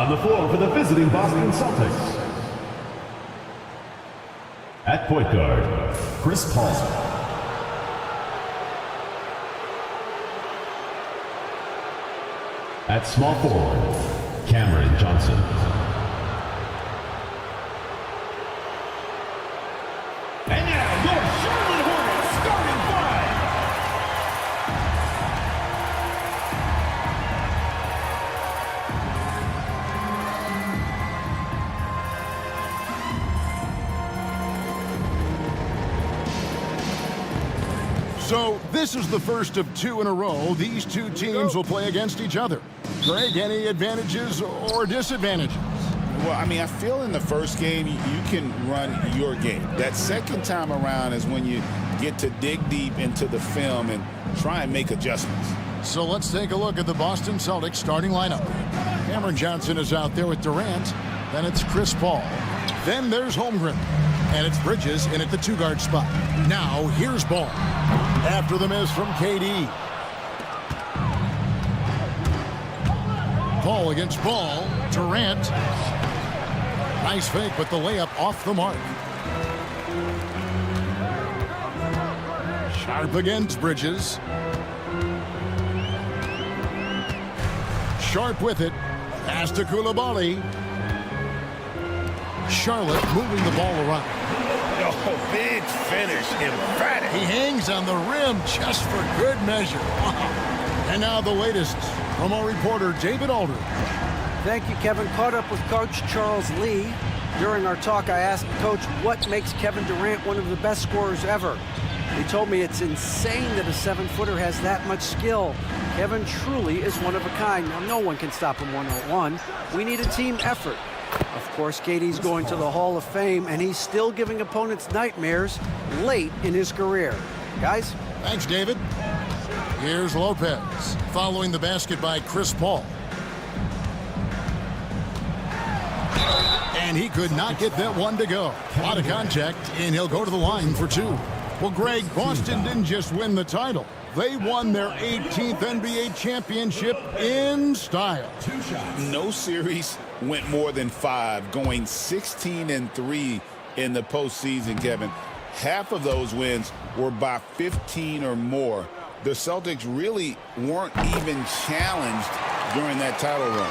On the floor for the visiting Boston Celtics. At point guard, Chris Paul. At small forward, Cameron Johnson. And now, your Charlotte Hornets starting five. So this is the first of two in a row. These two teams will play against each other. Greg, any advantages or disadvantages? Well, I mean, I feel in the first game, you can run your game. That second time around is when you get to dig deep into the film and try and make adjustments. So let's take a look at the Boston Celtics starting lineup. Cameron Johnson is out there with Durant. Then it's Chris Paul. Then there's Holmgren. And it's Bridges in at the two-guard spot. Now, here's Ball. After the miss from KD. Paul against Ball. Durant. Nice fake, but the layup off the mark. Sharp against Bridges. Sharp with it. Pass to Coulibaly. Charlotte moving the ball around. Oh, big finish, emphatic. He hangs on the rim just for good measure. And now the latest from our reporter, David Aldridge. Thank you, Kevin. Caught up with Coach Charles Lee. During our talk, I asked Coach what makes Kevin Durant one of the best scorers ever. He told me it's insane that a 7-footer has that much skill. Kevin truly is one of a kind. Now, no one can stop him one-on-one. We need a team effort. Of course, KD's going to the Hall of Fame, and he's still giving opponents nightmares late in his career. Guys? Thanks, David. Here's Lopez, following the basket by Chris Paul. And he could not get that one to go. A lot of contact, and he'll go to the line for two. Well, Greg, Boston didn't just win the title. They won their 18th NBA championship in style. No series went more than 5, going 16-3 in the postseason, Kevin. Half of those wins were by 15 or more. The Celtics really weren't even challenged during that title run.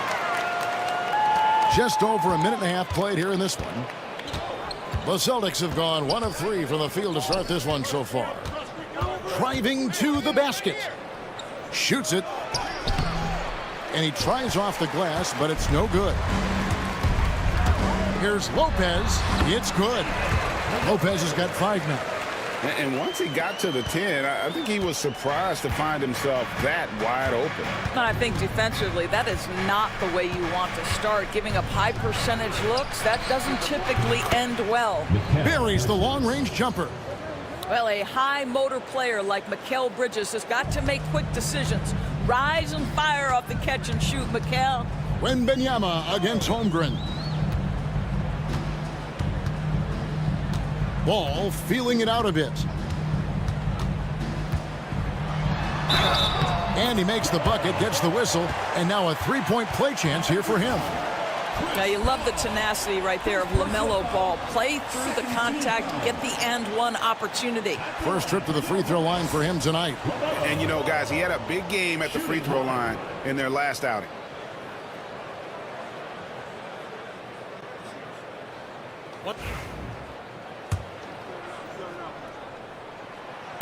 Just over a minute and a half played here in this one. The Celtics have gone 1 of 3 from the field to start this one so far. Driving to the basket. Shoots it. And he tries off the glass, but it's no good. Here's Lopez. It's good. Lopez has got 5 now. And once he got to the 10, I think he was surprised to find himself that wide open. I think defensively, that is not the way you want to start. Giving up high percentage looks, that doesn't typically end well. Buries the long-range jumper. Well, a high motor player like Mikal Bridges has got to make quick decisions. Rise and fire off the catch and shoot, Mikal. Wembanyama against Holmgren. Ball feeling it out a bit. And he makes the bucket, gets the whistle, and now a three-point play chance here for him. Now, you love the tenacity right there of LaMelo Ball. Play through the contact, get the and one opportunity. First trip to the free throw line for him tonight. And, you know, guys, he had a big game at the free throw line in their last outing.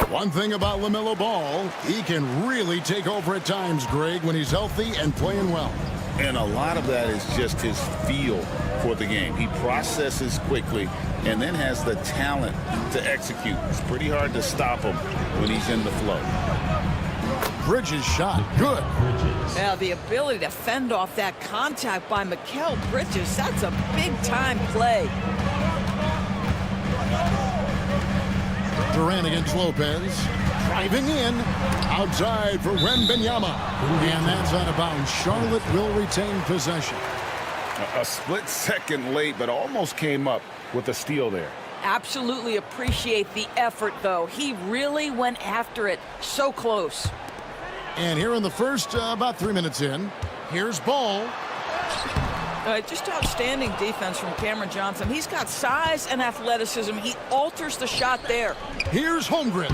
One thing about LaMelo Ball, he can really take over at times, Greg, when he's healthy and playing well. And a lot of that is just his feel for the game. He processes quickly and then has the talent to execute. It's pretty hard to stop him when he's in the flow. Bridges shot. Good. Now, the ability to fend off that contact by Mikal Bridges, that's a big-time play. Durant against Lopez. Driving in. Outside for Wembanyama. And that's out of bounds. Charlotte will retain possession. A split second late, but almost came up with a steal there. Absolutely appreciate the effort, though. He really went after it. So close. And here in the first, about 3 minutes in, here's Ball. Just outstanding defense from Cameron Johnson. He's got size and athleticism. He alters the shot there. Here's Holmgren.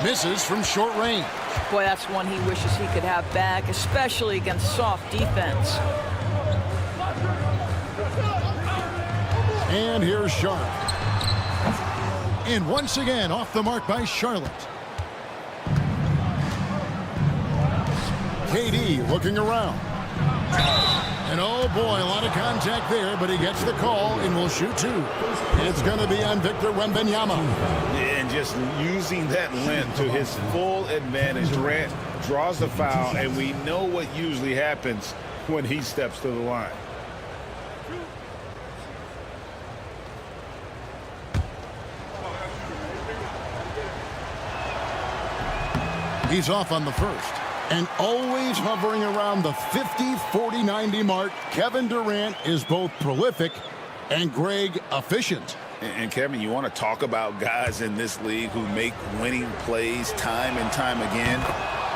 Misses from short range. Boy, that's one he wishes he could have back, especially against soft defense. And here's Sharp. And once again, off the mark by Charlotte. KD looking around. And oh boy, a lot of contact there, but he gets the call and will shoot two. It's going to be on Victor Wembanyama. And just using that length to his full advantage. Durant draws the foul, and we know what usually happens when he steps to the line. He's off on the first. And always hovering around the 50, 40, 90 mark, Kevin Durant is both prolific and, Greg, efficient. And Kevin, you want to talk about guys in this league who make winning plays time and time again?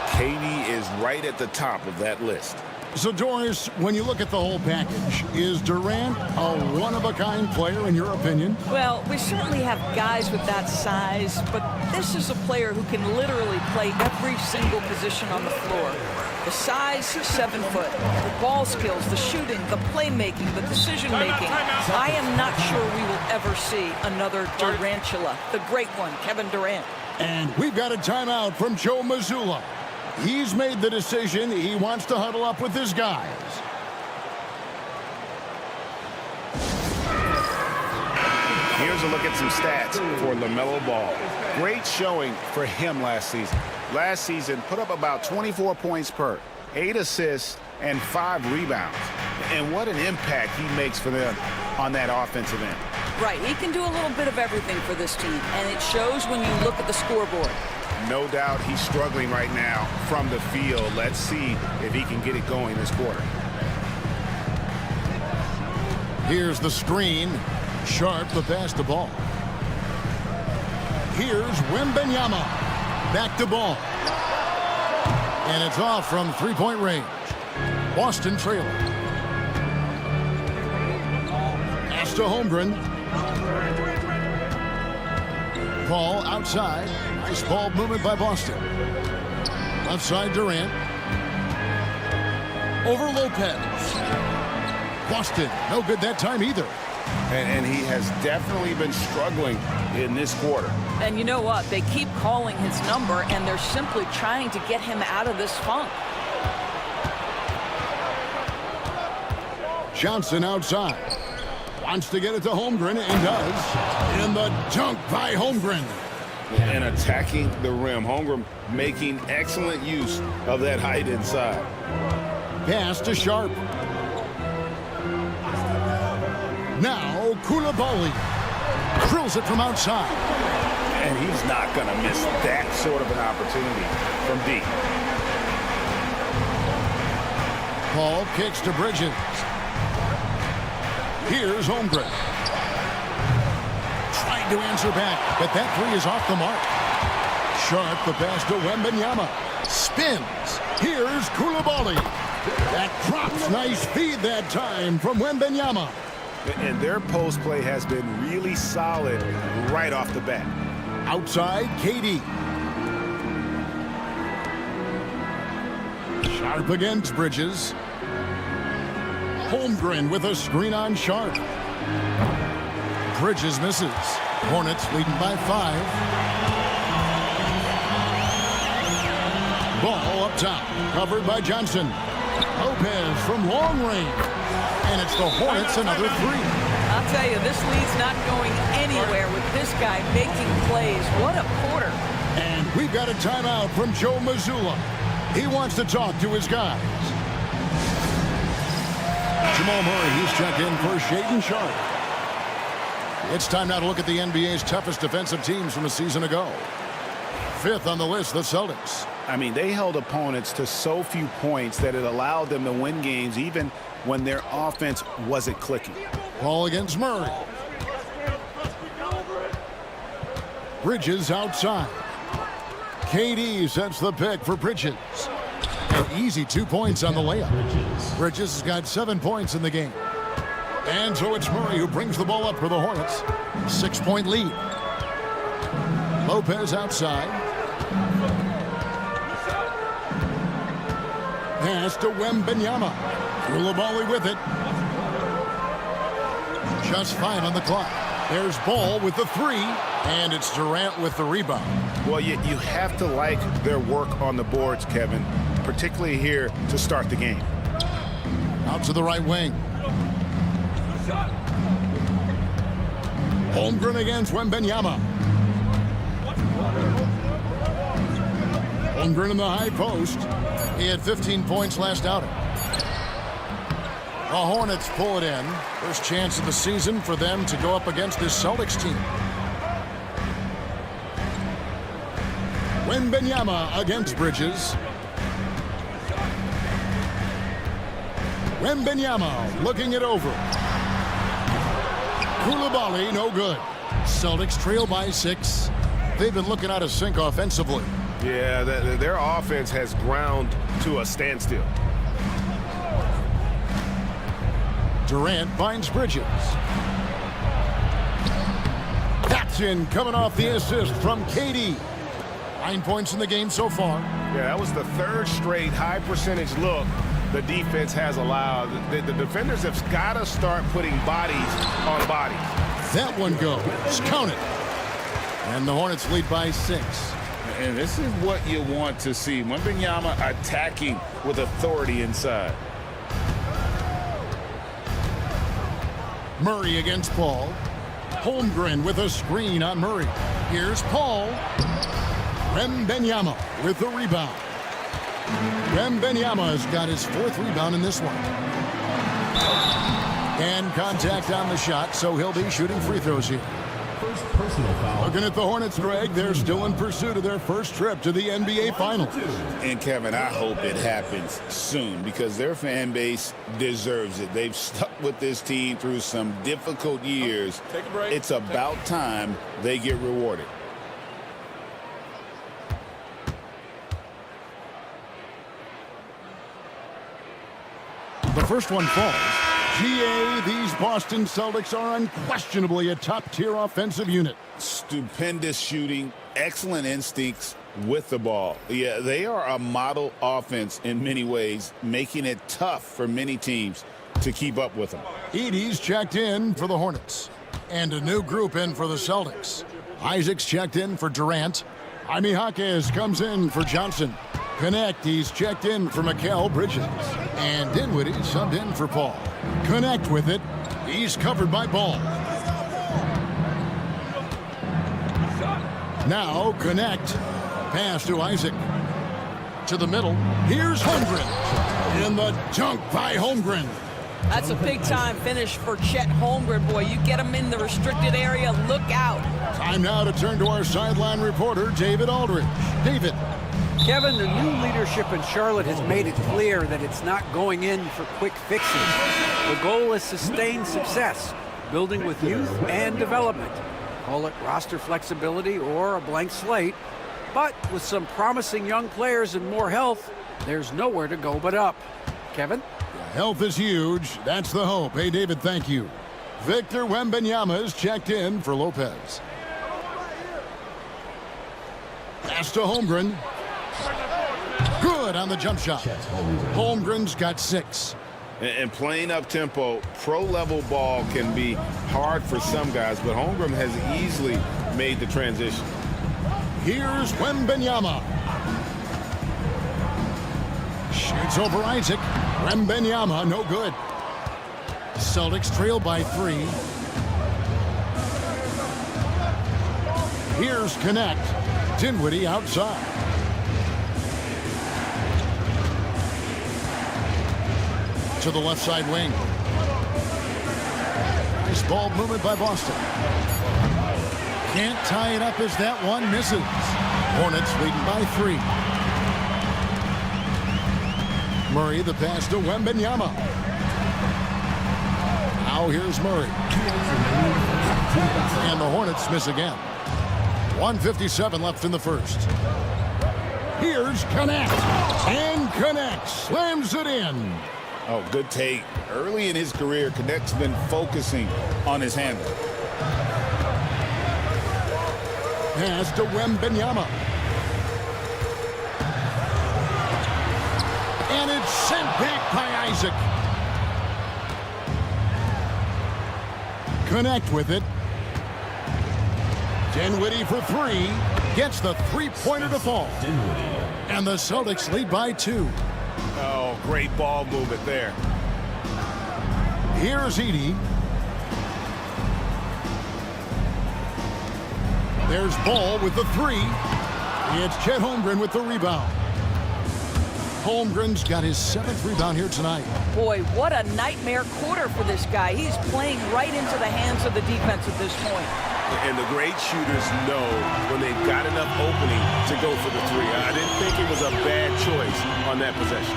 KD is right at the top of that list. So, Doris, when you look at the whole package, is Durant a one-of-a-kind player in your opinion? Well, we certainly have guys with that size, but this is a player who can literally play every single position on the floor. The size, 7 foot. The ball skills, the shooting, the playmaking, the decision-making. I am not sure we will ever see another Durantula, the great one, Kevin Durant. And we've got a timeout from Joe Mazzulla. He's made the decision. He wants to huddle up with his guys. Here's a look at some stats for LaMelo Ball. Great showing for him last season. Last season, put up about 24 points per, 8 assists, and 5 rebounds. And what an impact he makes for them on that offensive end. Right, he can do a little bit of everything for this team, and it shows when you look at the scoreboard. No doubt he's struggling right now from the field. Let's see if he can get it going this quarter. Here's the screen. Sharp the pass to Ball. Here's Wembanyama. Back to Ball. And it's off from three-point range. Boston trailing. Pass to Holmgren. Ball outside. Nice ball movement by Boston. Left side Durant. Over Lopez. Boston, no good that time either. And he has definitely been struggling in this quarter. And you know what? They keep calling his number, and they're simply trying to get him out of this funk. Johnson outside. Wants to get it to Holmgren, and does. And the dunk by Holmgren. And attacking the rim. Holmgren making excellent use of that height inside. Pass to Sharp. Now Koulibaly drills it from outside. And he's not going to miss that sort of an opportunity from deep. Paul kicks to Bridges. Here's Holmgren. Trying to answer back, but that three is off the mark. Sharp the pass to Wembanyama. Spins. Here's Koulibaly. That drops. Nice feed that time from Wembanyama. And their post play has been really solid right off the bat. Outside, KD. Sharp against Bridges. Holmgren with a screen on Sharp. Bridges misses. Hornets leading by 5. Ball up top. Covered by Johnson. Lopez from long range. And it's the Hornets another 3. I'll tell you, this lead's not going anywhere with this guy making plays. What a quarter. And we've got a timeout from Joe Mazzulla. He wants to talk to his guys. Jamal Murray, he's checked in for Shaedon Sharp. It's time now to look at the NBA's toughest defensive teams from a season ago. 5th on the list, the Celtics. I mean, they held opponents to so few points that it allowed them to win games even when their offense wasn't clicking. Ball against Murray. Bridges outside. KD sets the pick for Bridges. An easy 2 points on the layup. Bridges has got 7 points in the game. And so it's Murray who brings the ball up for the Hornets. 6-point lead. Lopez outside. Pass to Wembanyama. Coulibaly with it. Just 5 on the clock. There's Ball with the 3, and it's Durant with the rebound. Well, you have to like their work on the boards, Kevin, particularly here to start the game. Out to the right wing. Holmgren against Wembanyama. Holmgren in the high post. He had 15 points last outing. The Hornets pull it in. First chance of the season for them to go up against this Celtics team. Wembanyama against Bridges. Wembanyama looking it over. Coulibaly, no good. Celtics trail by 6. They've been looking out of sync offensively. Yeah, their offense has ground to a standstill. Durant finds Bridges. That's in, coming off the assist from KD. 9 points in the game so far. Yeah, that was the 3rd straight high percentage look the defense has allowed. The defenders have got to start putting bodies on bodies. That one goes. Count it. And the Hornets lead by 6. And this is what you want to see. Wembanyama attacking with authority inside. Murray against Paul. Holmgren with a screen on Murray. Here's Paul. Wembanyama with the rebound. Wembanyama has got his 4th rebound in this one. And contact on the shot, so he'll be shooting free throws here. First personal foul. Looking at the Hornets, Greg, they're still in pursuit of their first trip to the NBA Finals. And, Kevin, I hope it happens soon because their fan base deserves it. They've stuck with this team through some difficult years. Take a break. It's about time they get rewarded. The first one falls. GA, these Boston Celtics are unquestionably a top-tier offensive unit. Stupendous shooting, excellent instincts with the ball. Yeah, they are a model offense in many ways, making it tough for many teams to keep up with them. Edey's checked in for the Hornets. And a new group in for the Celtics. Isaac's checked in for Durant. Jaime Jaquez comes in for Johnson. Connect, he's checked in for Mikal Bridges. And Dinwiddie subbed in for Paul. Connect with it. He's covered by Ball. Now Connect. Pass to Isaac. To the middle. Here's Holmgren. In the dunk by Holmgren. That's a big-time finish for Chet Holmgren, boy. You get him in the restricted area, look out. Time now to turn to our sideline reporter, David Aldridge. David. Kevin, the new leadership in Charlotte has made it clear that it's not going in for quick fixes. The goal is sustained success, building with youth and development. Call it roster flexibility or a blank slate. But with some promising young players and more health, there's nowhere to go but up. Kevin? Health is huge. That's the hope. Hey, David, thank you. Victor Wembanyama is checked in for Lopez. Pass to Holmgren. Good on the jump shot. Holmgren's got 6. And playing up-tempo, pro-level ball can be hard for some guys, but Holmgren has easily made the transition. Here's Wembanyama. Shoots over Isaac. Wembanyama, no good. Celtics trail by 3. Here's Connect. Dinwiddie outside. To the left side wing. Nice ball movement by Boston. Can't tie it up as that one misses. Hornets leading by 3. Murray, the pass to Wembanyama. Now here's Murray. And the Hornets miss again. 1:57 left in the first. Here's Connect. And Connect slams it in. Oh, good take. Early in his career, Connect's been focusing on his handle. Pass to Wembanyama. And it's sent back by Isaac. Connect with it. Dinwiddie for three. Gets the three-pointer to fall. And the Celtics lead by 2. Oh, great ball movement there. Here's Edey. There's Ball with the three. It's Chet Holmgren with the rebound. Holmgren's got his 7th rebound here tonight. Boy, what a nightmare quarter for this guy. He's playing right into the hands of the defense at this point. And the great shooters know when they've got enough opening to go for the three. I didn't think it was a bad choice on that possession.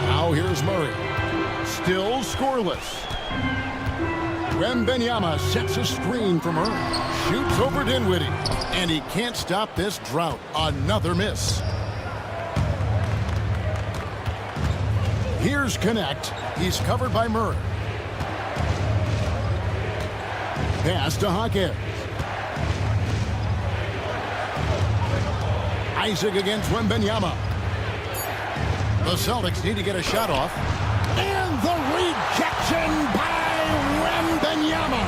Now here's Murray. Still scoreless. Wembanyama sets a screen for Murray. Shoots over Dinwiddie. And he can't stop this drought. Another miss. Here's Connect. He's covered by Murray. Pass to Hawkins. Isaac against Wembanyama. The Celtics need to get a shot off. And the rejection by Wembanyama.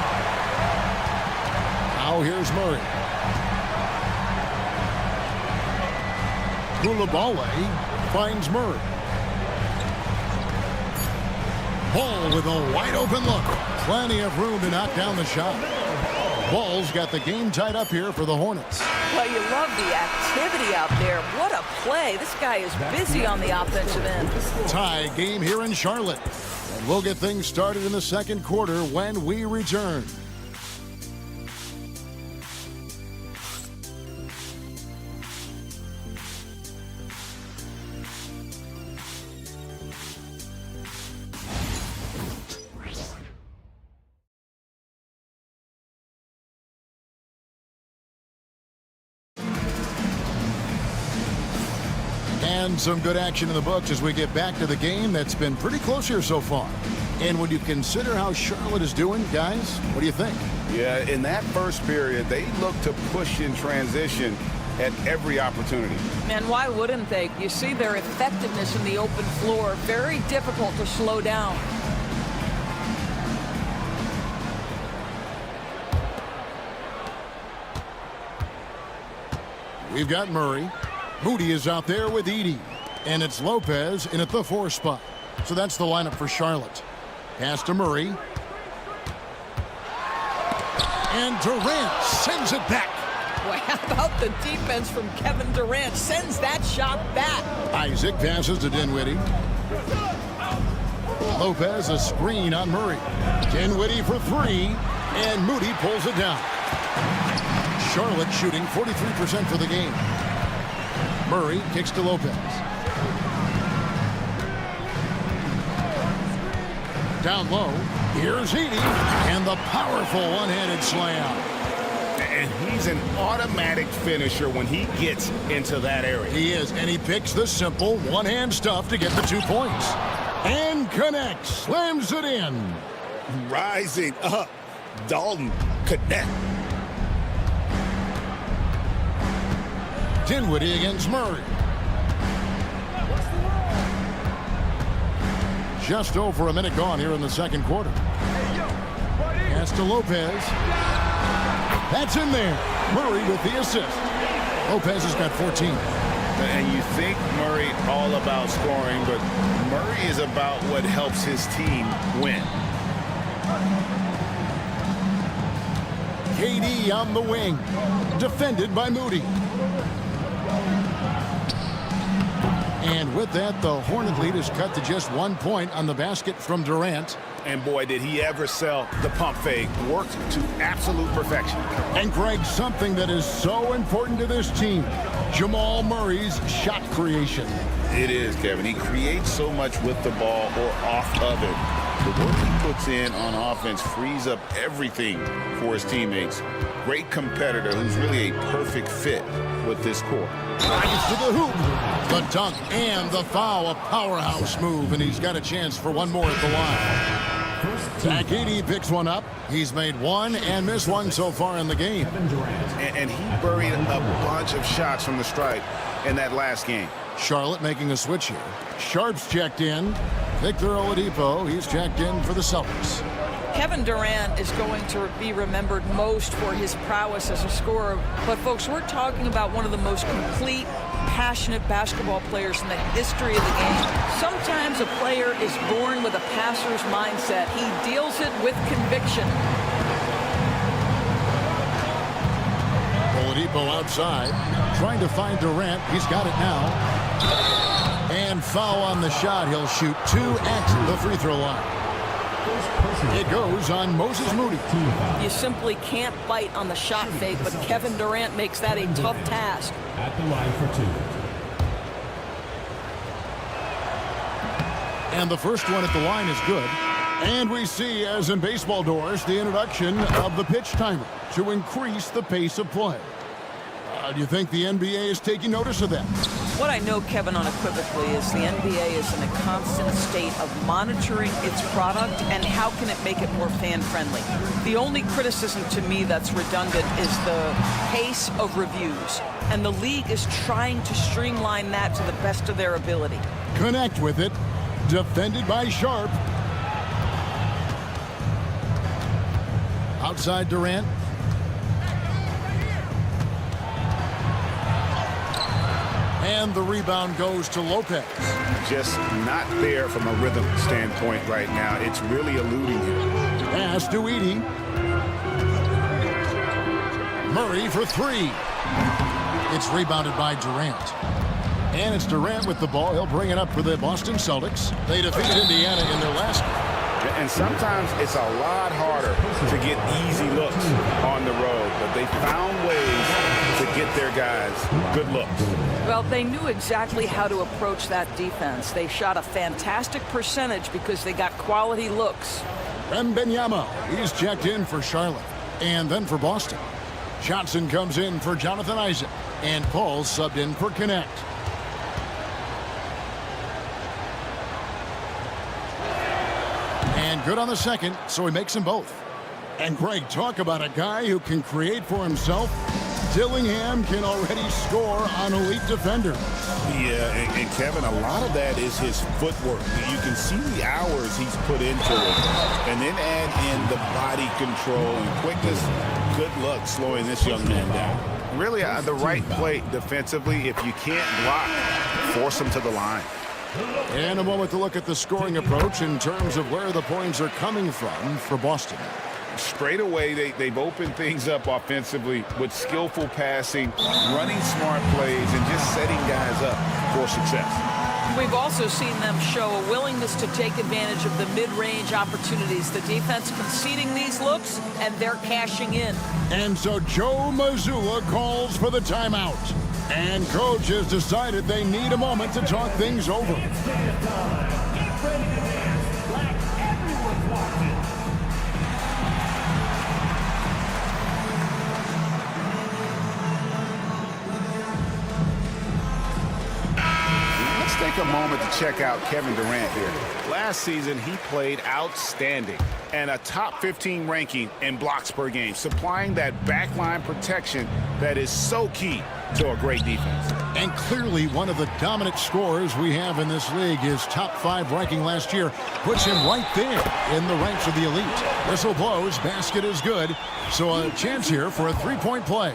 Now here's Murray. Koulibaly finds Murray. Ball with a wide open look. Plenty of room to knock down the shot. Ball's got the game tied up here for the Hornets. Well, you love the activity out there. What a play. This guy is busy on the offensive end. Tie game here in Charlotte. And we'll get things started in the second quarter when we return. And some good action in the books as we get back to the game that's been pretty close here so far. And when you consider how Charlotte is doing, guys, what do you think? Yeah, in that first period, they looked to push in transition at every opportunity. And why wouldn't they? You see their effectiveness in the open floor. Very difficult to slow down. We've got Murray. Moody is out there with Edey. And it's Lopez in at the 4 spot. So that's the lineup for Charlotte. Pass to Murray. And Durant sends it back. Boy, how about the defense from Kevin Durant? Sends that shot back. Isaac passes to Dinwiddie. Lopez a screen on Murray. Dinwiddie for 3. And Moody pulls it down. Charlotte shooting 43% for the game. Murray kicks to Lopez. Down low. Here's Edey. And the powerful one-handed slam. And he's an automatic finisher when he gets into that area. He is, and he picks the simple one-hand stuff to get the 2 points. And Connect slams it in. Rising up. Dalton Connect. Dinwiddie against Murray. Just over a minute gone here in the second quarter. Pass to Lopez. That's in there. Murray with the assist. Lopez has got 14. And you think Murray all about scoring, but Murray is about what helps his team win. KD on the wing. Defended by Moody. And with that, the Hornet lead is cut to just 1 point on the basket from Durant. And boy, did he ever sell the pump fake. Worked to absolute perfection. And Greg, something that is so important to this team, Jamal Murray's shot creation. It is, Kevin. He creates so much with the ball or off of it. The work he puts in on offense frees up everything for his teammates. Great competitor who's really a perfect fit with this core. Drives to the hoop. The dunk and the foul. A powerhouse move, and he's got a chance for one more at the line. Zach Edey picks one up. He's made one and missed one so far in the game. And he buried a bunch of shots from the stripe in that last game. Charlotte making a switch here. Sharp's checked in. Victor Oladipo, he's checked in for the Celtics. Kevin Durant is going to be remembered most for his prowess as a scorer. But, folks, we're talking about one of the most complete, passionate basketball players in the history of the game. Sometimes a player is born with a passer's mindset. He deals it with conviction. Oladipo outside, trying to find Durant. He's got it now. And foul on the shot. He'll shoot 2 at the free throw line. It goes on Moses Moody. You simply can't bite on the shot fake, but Kevin Durant makes that a tough task. At the line for 2. And the first one at the line is good. And we see, as in baseball doors, the introduction of the pitch timer to increase the pace of play. Do you think the NBA is taking notice of that? What I know, Kevin, unequivocally, is the NBA is in a constant state of monitoring its product and how can it make it more fan-friendly. The only criticism to me that's redundant is the pace of reviews, and the league is trying to streamline that to the best of their ability. Connect with it. Defended by Sharp. Outside Durant. And the rebound goes to Lopez. Just not there from a rhythm standpoint right now. It's really eluding him. Pass to Edey. Murray for 3. It's rebounded by Durant. And it's Durant with the ball. He'll bring it up for the Boston Celtics. They defeated Indiana in their last game. And sometimes it's a lot harder to get easy looks on the road, but they found ways to get their guys good looks. Well, they knew exactly how to approach that defense. They shot a fantastic percentage because they got quality looks. Wembanyama, he's checked in for Charlotte and then for Boston. Johnson comes in for Jonathan Isaac, and Paul subbed in for Connect. And good on the second, so he makes them both. And Greg, talk about a guy who can create for himself. Dillingham can already score on elite defenders. Yeah, and Kevin, a lot of that is his footwork. You can see the hours he's put into it. And then add in the body control and quickness. Good luck slowing this young man down. Really, the right play defensively. If you can't block, force him to the line. And a moment to look at the scoring approach in terms of where the points are coming from for Boston. Straight away, they've opened things up offensively with skillful passing, running smart plays, and just setting guys up for success. We've also seen them show a willingness to take advantage of the mid-range opportunities. The defense conceding these looks, and they're cashing in. And so Joe Mazzulla calls for the timeout. And coach has decided they need a moment to talk things over. Take a moment to check out Kevin Durant here. Last season, he played outstanding and a top 15 ranking in blocks per game, supplying that backline protection that is so key to a great defense. And clearly one of the dominant scorers we have in this league. His top 5 ranking last year puts him right there in the ranks of the elite. Whistle blows, basket is good. So a chance here for a 3-point play.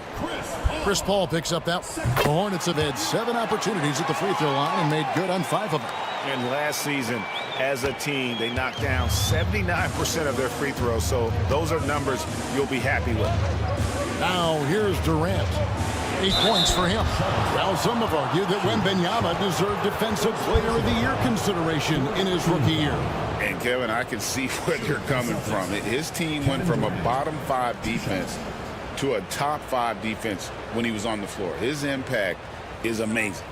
Chris Paul picks up that. The Hornets have had 7 opportunities at the free throw line and made good on 5 of them. And last season, as a team, they knocked down 79% of their free throws. So those are numbers you'll be happy with. Now here's Durant. 8 points for him. Well, some have argued that Wembanyama deserved Defensive Player of the Year consideration in his rookie year. And Kevin, I can see where you're coming from. His team went from a bottom 5 defense to a top 5 defense when he was on the floor. His impact is amazing.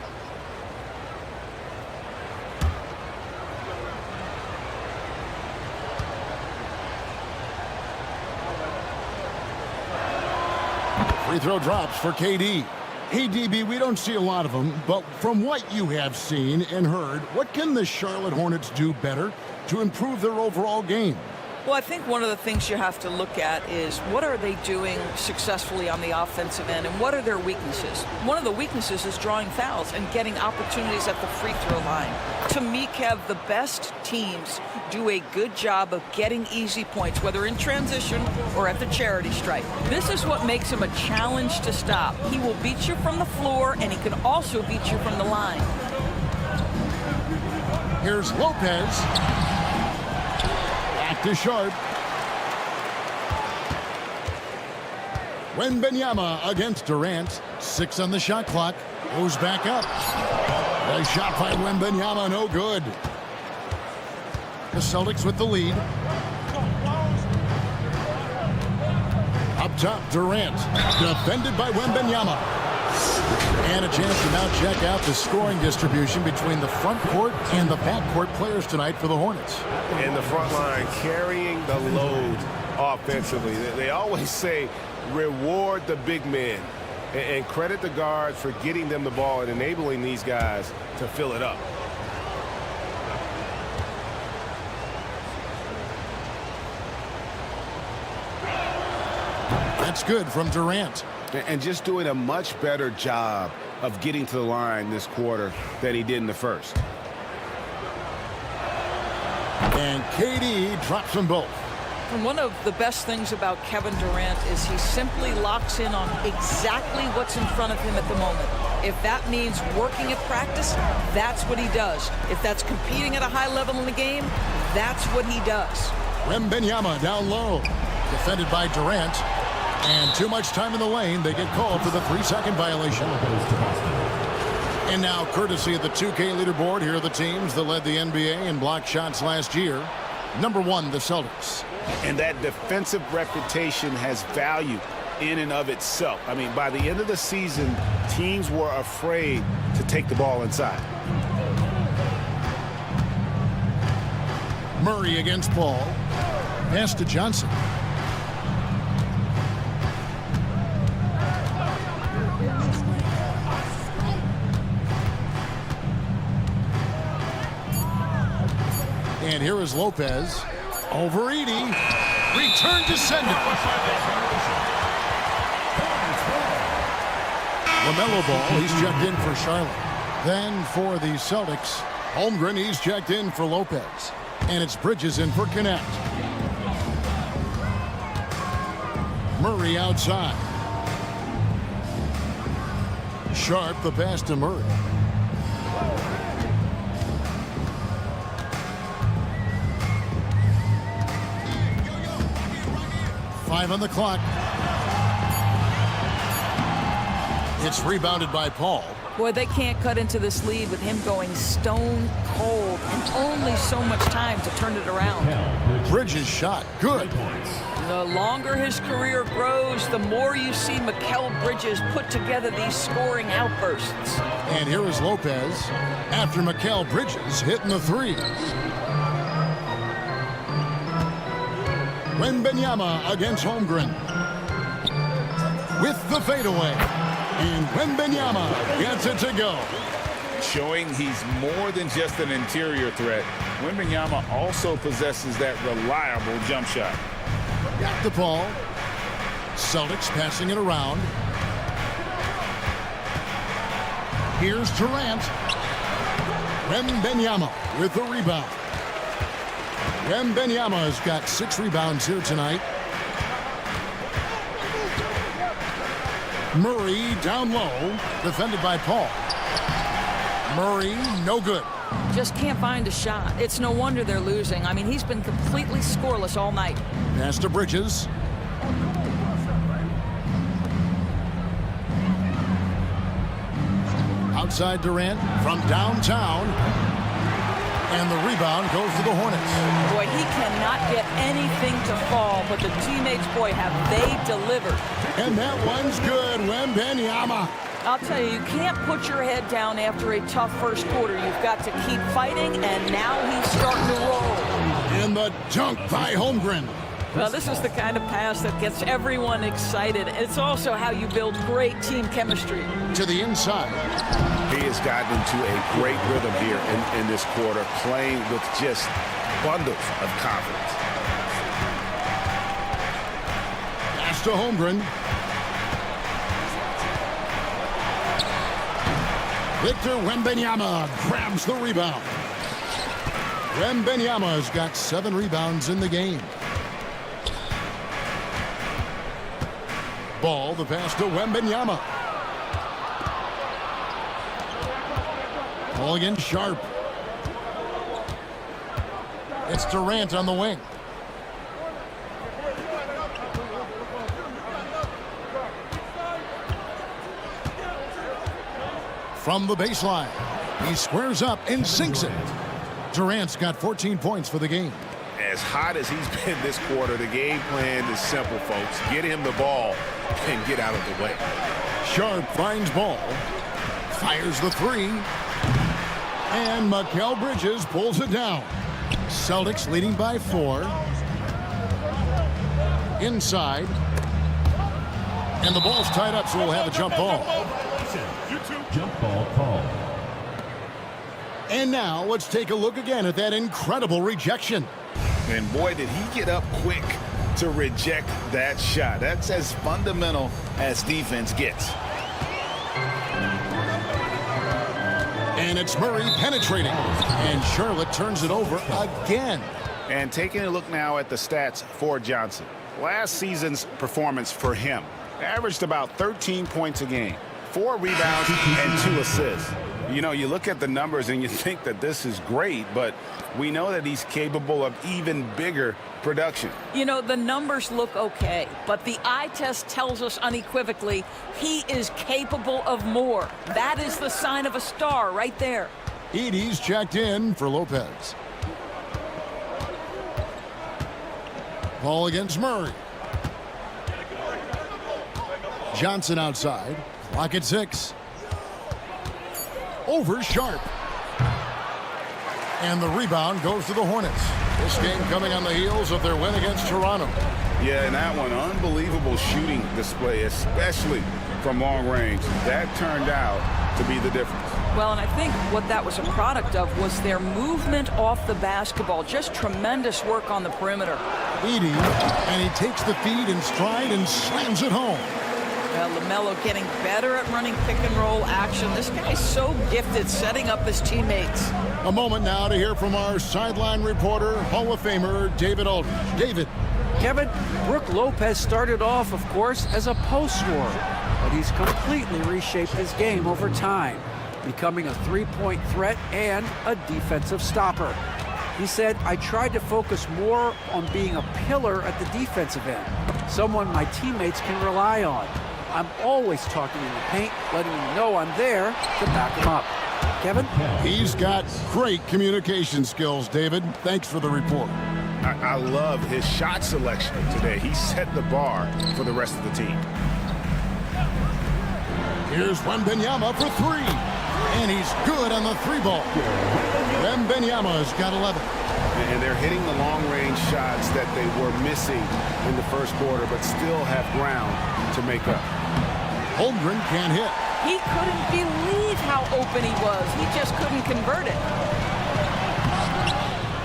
Free throw drops for KD. Hey, DB, we don't see a lot of them, but from what you have seen and heard, what can the Charlotte Hornets do better to improve their overall game? Well, I think one of the things you have to look at is what are they doing successfully on the offensive end and what are their weaknesses? One of the weaknesses is drawing fouls and getting opportunities at the free throw line. To me, Kev, the best teams do a good job of getting easy points, whether in transition or at the charity stripe. This is what makes him a challenge to stop. He will beat you from the floor and he can also beat you from the line. Here's Lopez. Back to Sharp. Wembanyama against Durant. 6 on the shot clock. Goes back up. A shot by Wembanyama, no good. The Celtics with the lead. Up top, Durant. Defended by Wembanyama. And a chance to now check out the scoring distribution between the front court and the back court players tonight for the Hornets. And the front line carrying the load offensively. They always say reward the big men and credit the guards for getting them the ball and enabling these guys to fill it up. That's good from Durant. And just doing a much better job of getting to the line this quarter than he did in the first. And KD drops them both. And one of the best things about Kevin Durant is he simply locks in on exactly what's in front of him at the moment. If that means working at practice, that's what he does. If that's competing at a high level in the game, that's what he does. Wembanyama down low. Defended by Durant. And too much time in the lane. They get called for the 3-second violation. And now, courtesy of the 2K leaderboard, here are the teams that led the NBA in block shots last year. Number 1, the Celtics. And that defensive reputation has value in and of itself. I mean, by the end of the season, teams were afraid to take the ball inside. Murray against Paul. Pass to Johnson. And here is Lopez. Over Edie. Return to sender. LaMelo Ball, he's checked in for Charlotte. Then for the Celtics, Holmgren, he's checked in for Lopez. And it's Bridges in for Connect. Murray outside. Sharp, the pass to Murray. Five on the clock. It's rebounded by Paul. Boy, they can't cut into this lead with him going stone cold and only so much time to turn it around. Bridges shot. Good. The longer his career grows, the more you see Mikal Bridges put together these scoring outbursts. And here is Lopez after Mikal Bridges hitting the 3. Wembanyama against Holmgren. With the fadeaway. And Wembanyama gets it to go. Showing he's more than just an interior threat. Wembanyama also possesses that reliable jump shot. Back to Paul. Celtics passing it around. Here's Durant. Wembanyama with the rebound. Wembanyama has got 6 rebounds here tonight. Murray down low, defended by Paul. Murray, no good. Just can't find a shot. It's no wonder they're losing. I mean, he's been completely scoreless all night. Pass to Bridges. Outside Durant from downtown. And the rebound goes to the Hornets. Boy, he cannot get anything to fall, but the teammates, boy, have they delivered. And that one's good. Wembanyama. I'll tell you, you can't put your head down after a tough first quarter. You've got to keep fighting, and now he's starting to roll. And the dunk by Holmgren. Well, this is the kind of pass that gets everyone excited. It's also how you build great team chemistry. To the inside. He has gotten into a great rhythm here in this quarter, playing with just bundles of confidence. Pass to Holmgren. Victor Wembanyama grabs the rebound. Wembanyama's got 7 rebounds in the game. Ball, the pass to Wembanyama. Ball against Sharp. It's Durant on the wing. From the baseline, he squares up and sinks it. Durant's got 14 points for the game. As hot as he's been this quarter, the game plan is simple, folks. Get him the ball and get out of the way. Sharp finds ball, fires the 3, and Mikal Bridges pulls it down. Celtics leading by 4. Inside, and the ball's tied up, so we'll have a jump ball. Jump ball call. And now let's take a look again at that incredible rejection. And boy, did he get up quick to reject that shot. That's as fundamental as defense gets. And it's Murray penetrating. And Charlotte turns it over again. And taking a look now at the stats for Johnson. Last season's performance for him averaged about 13 points a game, 4 rebounds and 2 assists. You know, you look at the numbers and you think that this is great, but we know that he's capable of even bigger production. You know, the numbers look okay, but the eye test tells us unequivocally he is capable of more. That is the sign of a star right there. Edey's checked in for Lopez. Ball against Murray. Johnson outside. Clock at 6. Over Sharp. And the rebound goes to the Hornets. This game coming on the heels of their win against Toronto. Yeah, and that one, unbelievable shooting display, especially from long range. That turned out to be the difference. Well, and I think what that was a product of was their movement off the basketball. Just tremendous work on the perimeter. Edey, and he takes the feed in stride and slams it home. Well, LaMelo getting better at running pick and roll action. This guy's so gifted setting up his teammates. A moment now to hear from our sideline reporter, Hall of Famer David Aldridge. David. Kevin, Brook Lopez started off, of course, as a post scorer, but he's completely reshaped his game over time, becoming a three-point threat and a defensive stopper. He said, I tried to focus more on being a pillar at the defensive end, someone my teammates can rely on. I'm always talking in the paint, letting them know I'm there to back them up. Kevin? He's got great communication skills, David. Thanks for the report. I love his shot selection today. He set the bar for the rest of the team. Here's Wembanyama for 3. And he's good on the 3 ball. Wembanyama's got 11. And they're hitting the long-range shots that they were missing in the first quarter, but still have ground to make up. Holmgren can't hit. He couldn't believe how open he was. He just couldn't convert it.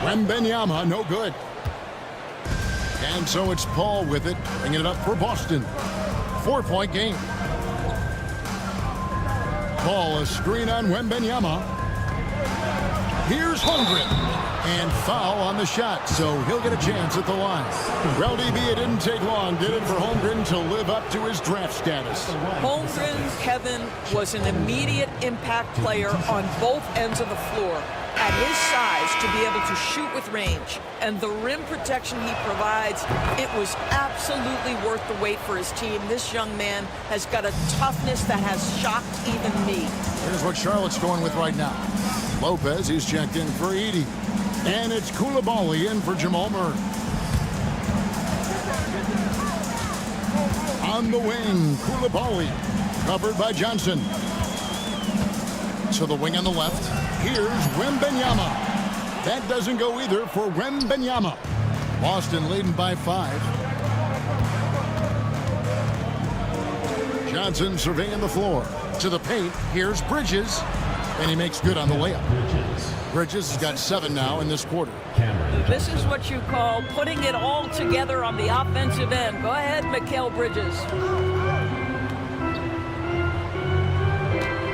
Wembanyama, no good. And so it's Paul with it, bringing it up for Boston. 4-point game. Paul, a screen on Wembanyama. Here's Holmgren. And foul on the shot, so he'll get a chance at the line. Well, DB, it didn't take long, did it, for Holmgren to live up to his draft status? Holmgren, Kevin, was an immediate impact player on both ends of the floor. At his size, to be able to shoot with range and the rim protection he provides, it was absolutely worth the wait for his team. This young man has got a toughness that has shocked even me. Here's what Charlotte's going with right now. Lopez, he's checked in for Edey. And it's Coulibaly in for Jamal Murray. On the wing, Coulibaly, covered by Johnson. To the wing on the left. Here's Wembanyama. That doesn't go either for Wembanyama. Boston leading by 5. Johnson surveying the floor. To the paint. Here's Bridges. And he makes good on the layup. Bridges has got 7 now in this quarter. This is what you call putting it all together on the offensive end. Go ahead, Mikal Bridges.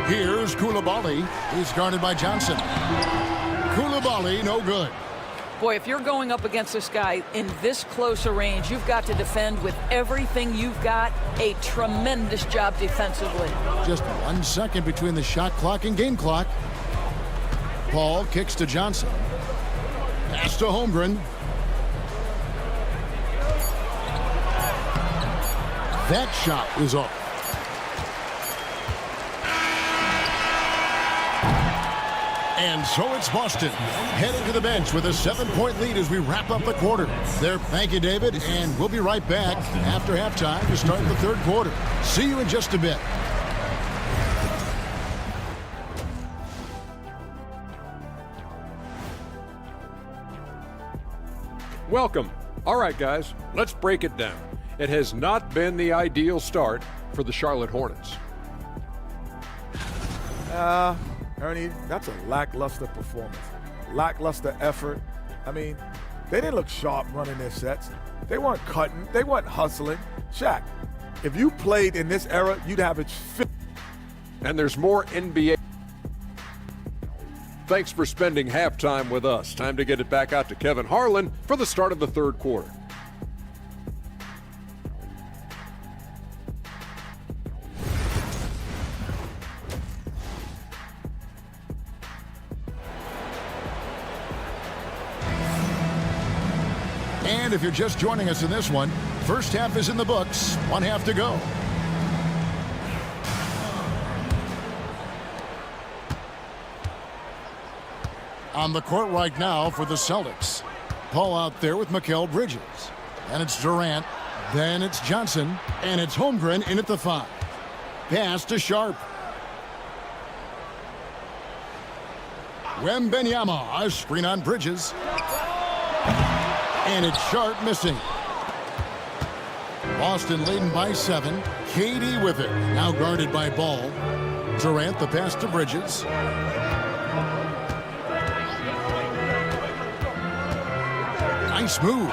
Here's Coulibaly. He's guarded by Johnson. Coulibaly, no good. Boy, if you're going up against this guy in this close a range, you've got to defend with everything you've got. A tremendous job defensively. Just 1 second between the shot clock and game clock. Paul kicks to Johnson. Pass to Holmgren. That shot is off. And so it's Boston heading to the bench with a 7-point lead as we wrap up the quarter. Thank you, David, and we'll be right back after halftime to start the third quarter. See you in just a bit. Welcome. All right, guys, let's break it down. It has not been the ideal start for the Charlotte Hornets. Ernie, that's a lackluster performance. Lackluster effort. I mean, they didn't look sharp running their sets. They weren't cutting. They weren't hustling. Shaq, if you played in this era, you'd have it fit. And there's more NBA. Thanks for spending halftime with us. Time to get it back out to Kevin Harlan for the start of the third quarter. And if you're just joining us in this one, first half is in the books, 1 half to go. On the court right now for the Celtics. Paul out there with Mikal Bridges. And it's Durant. Then it's Johnson. And it's Holmgren in at the 5. Pass to Sharp. Wembanyama, a screen on Bridges. And it's Sharp missing. Boston leading by 7. KD with it. Now guarded by Ball. Durant the pass to Bridges. Nice move.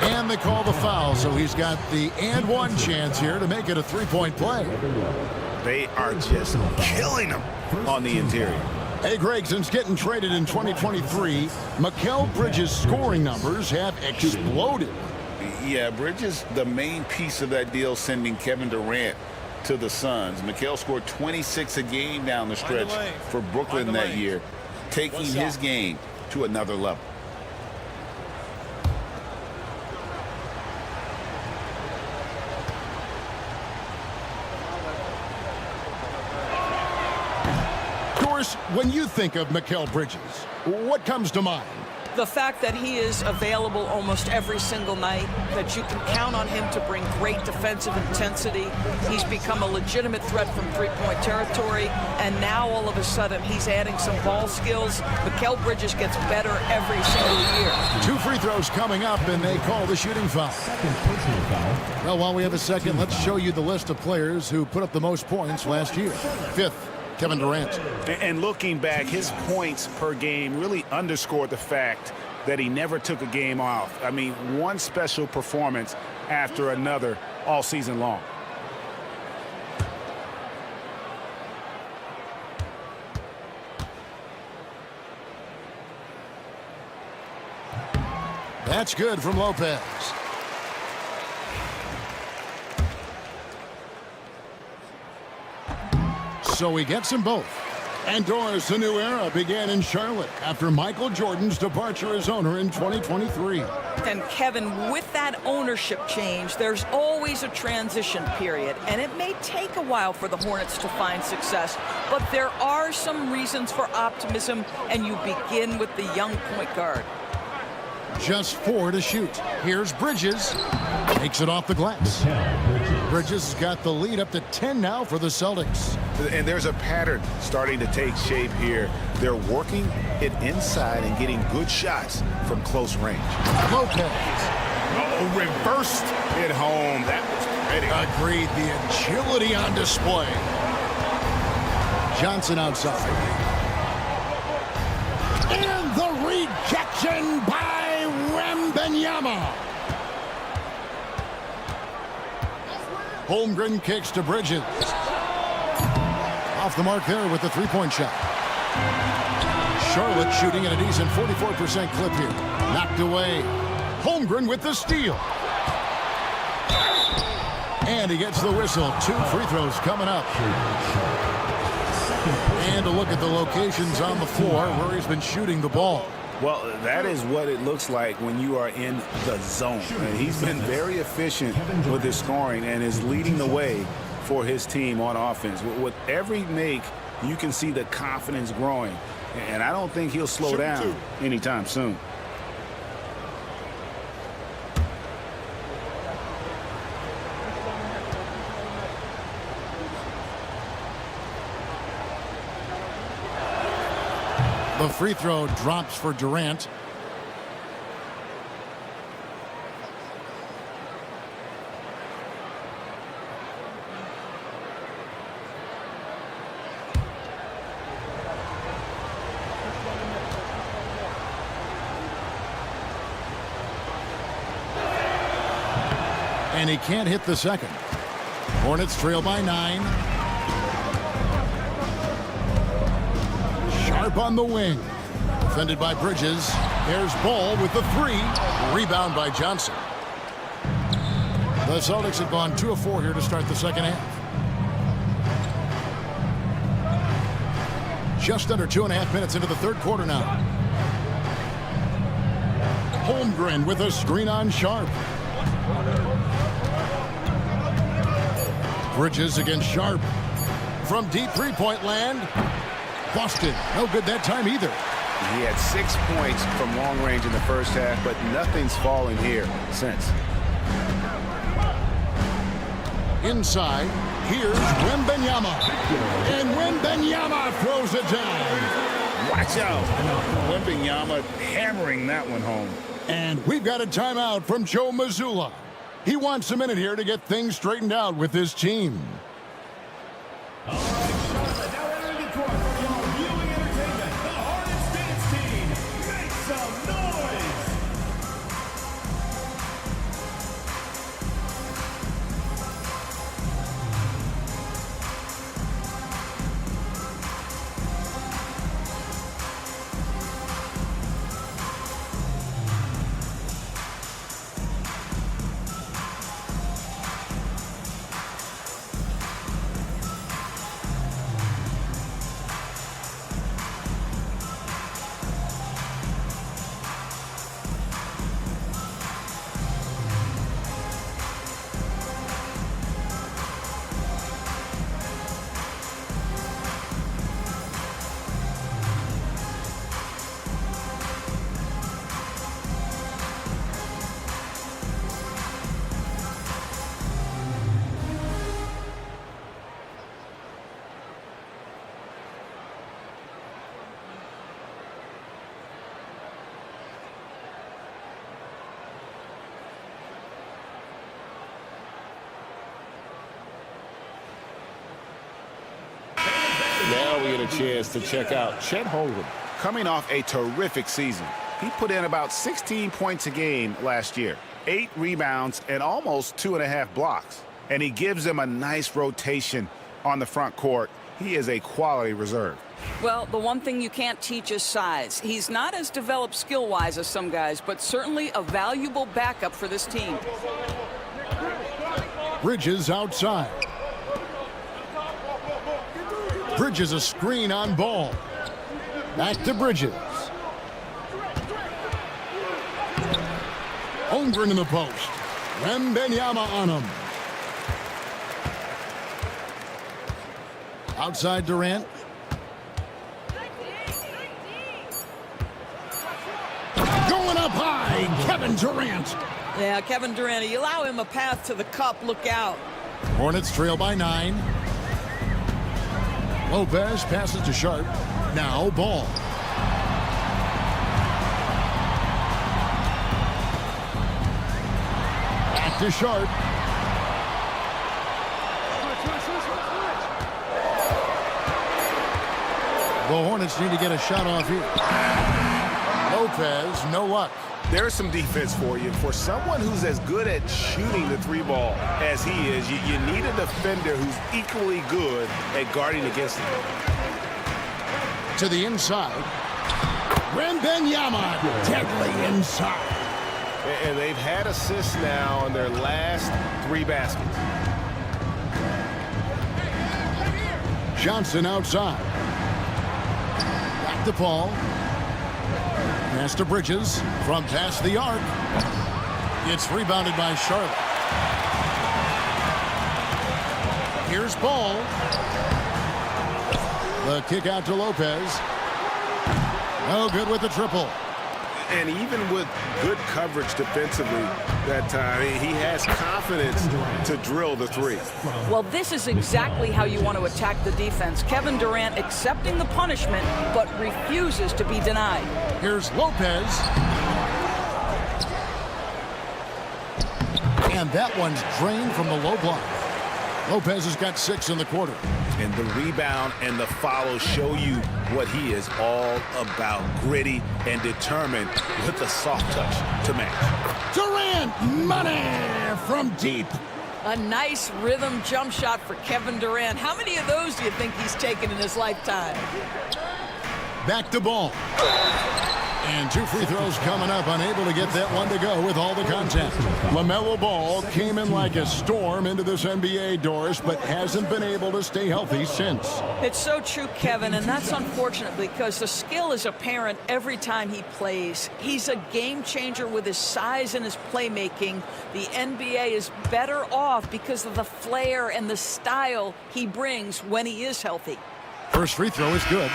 And they call the foul, so he's got the and one chance here to make it a 3-point play. They are just killing him on the interior. Hey, Greg, since getting traded in 2023, Mikal Bridges' scoring numbers have exploded. Yeah, Bridges, the main piece of that deal, sending Kevin Durant to the Suns. Mikal scored 26 a game down the stretch for Brooklyn that year, taking his game to another level. When you think of Mikal Bridges, what comes to mind? The fact that he is available almost every single night, that you can count on him to bring great defensive intensity. He's become a legitimate threat from three-point territory, and now all of a sudden he's adding some ball skills. Mikal Bridges gets better every single year. 2 free throws coming up, and they call the shooting foul. Well, while we have a second, let's show you the list of players who put up the most points last year. 5th. Kevin Durant. And looking back, his points per game really underscored the fact that he never took a game off. I mean, one special performance after another all season long. That's good from Lopez. So he gets them both. And Doris, a new era began in Charlotte after Michael Jordan's departure as owner in 2023. And Kevin, with that ownership change, there's always a transition period, and it may take a while for the Hornets to find success, but there are some reasons for optimism, and you begin with the young point guard. Just 4 to shoot. Here's Bridges. Takes it off the glass. Bridges has got the lead up to 10 now for the Celtics. And there's a pattern starting to take shape here. They're working it inside and getting good shots from close range. Lopez. Oh, reversed it home. That was pretty. Agreed. The agility on display. Johnson outside. And the rejection by Wembanyama. Holmgren kicks to Bridges. Off the mark there with the three-point shot. Charlotte shooting at a decent 44% clip here. Knocked away. Holmgren with the steal. And he gets the whistle. 2 free throws coming up. And a look at the locations on the floor where he's been shooting the ball. Well, that is what it looks like when you are in the zone. And he's been very efficient with his scoring and is leading the way for his team on offense. With every make, you can see the confidence growing. And I don't think he'll slow down anytime soon. The free throw drops for Durant. And he can't hit the second. Hornets trail by 9. Sharp on the wing. Defended by Bridges. There's Ball with the 3. Rebound by Johnson. The Celtics have gone 2 of 4 here to start the second half. Just under 2.5 minutes into the third quarter now. Holmgren with a screen on Sharp. Bridges against Sharp. From deep three-point land. Boston, no good that time either. He had 6 points from long range in the first half, but nothing's fallen here since. Inside, here's Wembanyama. And Wembanyama throws it down. Watch out. Wembanyama hammering that one home. And we've got a timeout from Joe Mazzulla. He wants a minute here to get things straightened out with his team. All right, Charlotte, now entering the court for your viewing entertainment. The Hornets dance team. Make some noise. Now we get a chance to check out Chet Holmgren. Coming off a terrific season. He put in about 16 points a game last year, 8 rebounds, and almost 2.5 blocks. And he gives them a nice rotation on the front court. He is a quality reserve. Well, the one thing you can't teach is size. He's not as developed skill-wise as some guys, but certainly a valuable backup for this team. Bridges outside. Bridges a screen on Ball. Back to Bridges. Holmgren in the post. Wembanyama on him. Outside Durant. Going up high. Kevin Durant. Yeah, Kevin Durant, you allow him a path to the cup, look out. Hornets trail by 9. Lopez passes to Sharp. Now Ball. Back to Sharp. The Hornets need to get a shot off here. Lopez, no luck. There's some defense for you. For someone who's as good at shooting the 3-ball as he is, you need a defender who's equally good at guarding against him. To the inside. Wembanyama, deadly inside. And they've had assists now on their last 3 baskets. Johnson outside. Back to Paul. Pass to Bridges from past the arc. It's rebounded by Charlotte. Here's Ball. The kick out to Lopez. No good with the triple. And even with good coverage defensively that time, he has confidence to drill the 3. Well, this is exactly how you want to attack the defense. Kevin Durant accepting the punishment, but refuses to be denied. Here's Lopez. And that one's drained from the low block. Lopez has got 6 in the quarter. And the rebound and the follow show you what he is all about. Gritty and determined with the soft touch to match. Durant, money from deep. A nice rhythm jump shot for Kevin Durant. How many of those do you think he's taken in his lifetime? Back to Ball. And 2 free throws coming up, unable to get that one to go with all the contact. LaMelo Ball came in like a storm into this NBA, Doris, but hasn't been able to stay healthy since. It's so true, Kevin, and that's unfortunate because the skill is apparent every time he plays. He's a game changer with his size and his playmaking. The NBA is better off because of the flair and the style he brings when he is healthy. First free throw is good.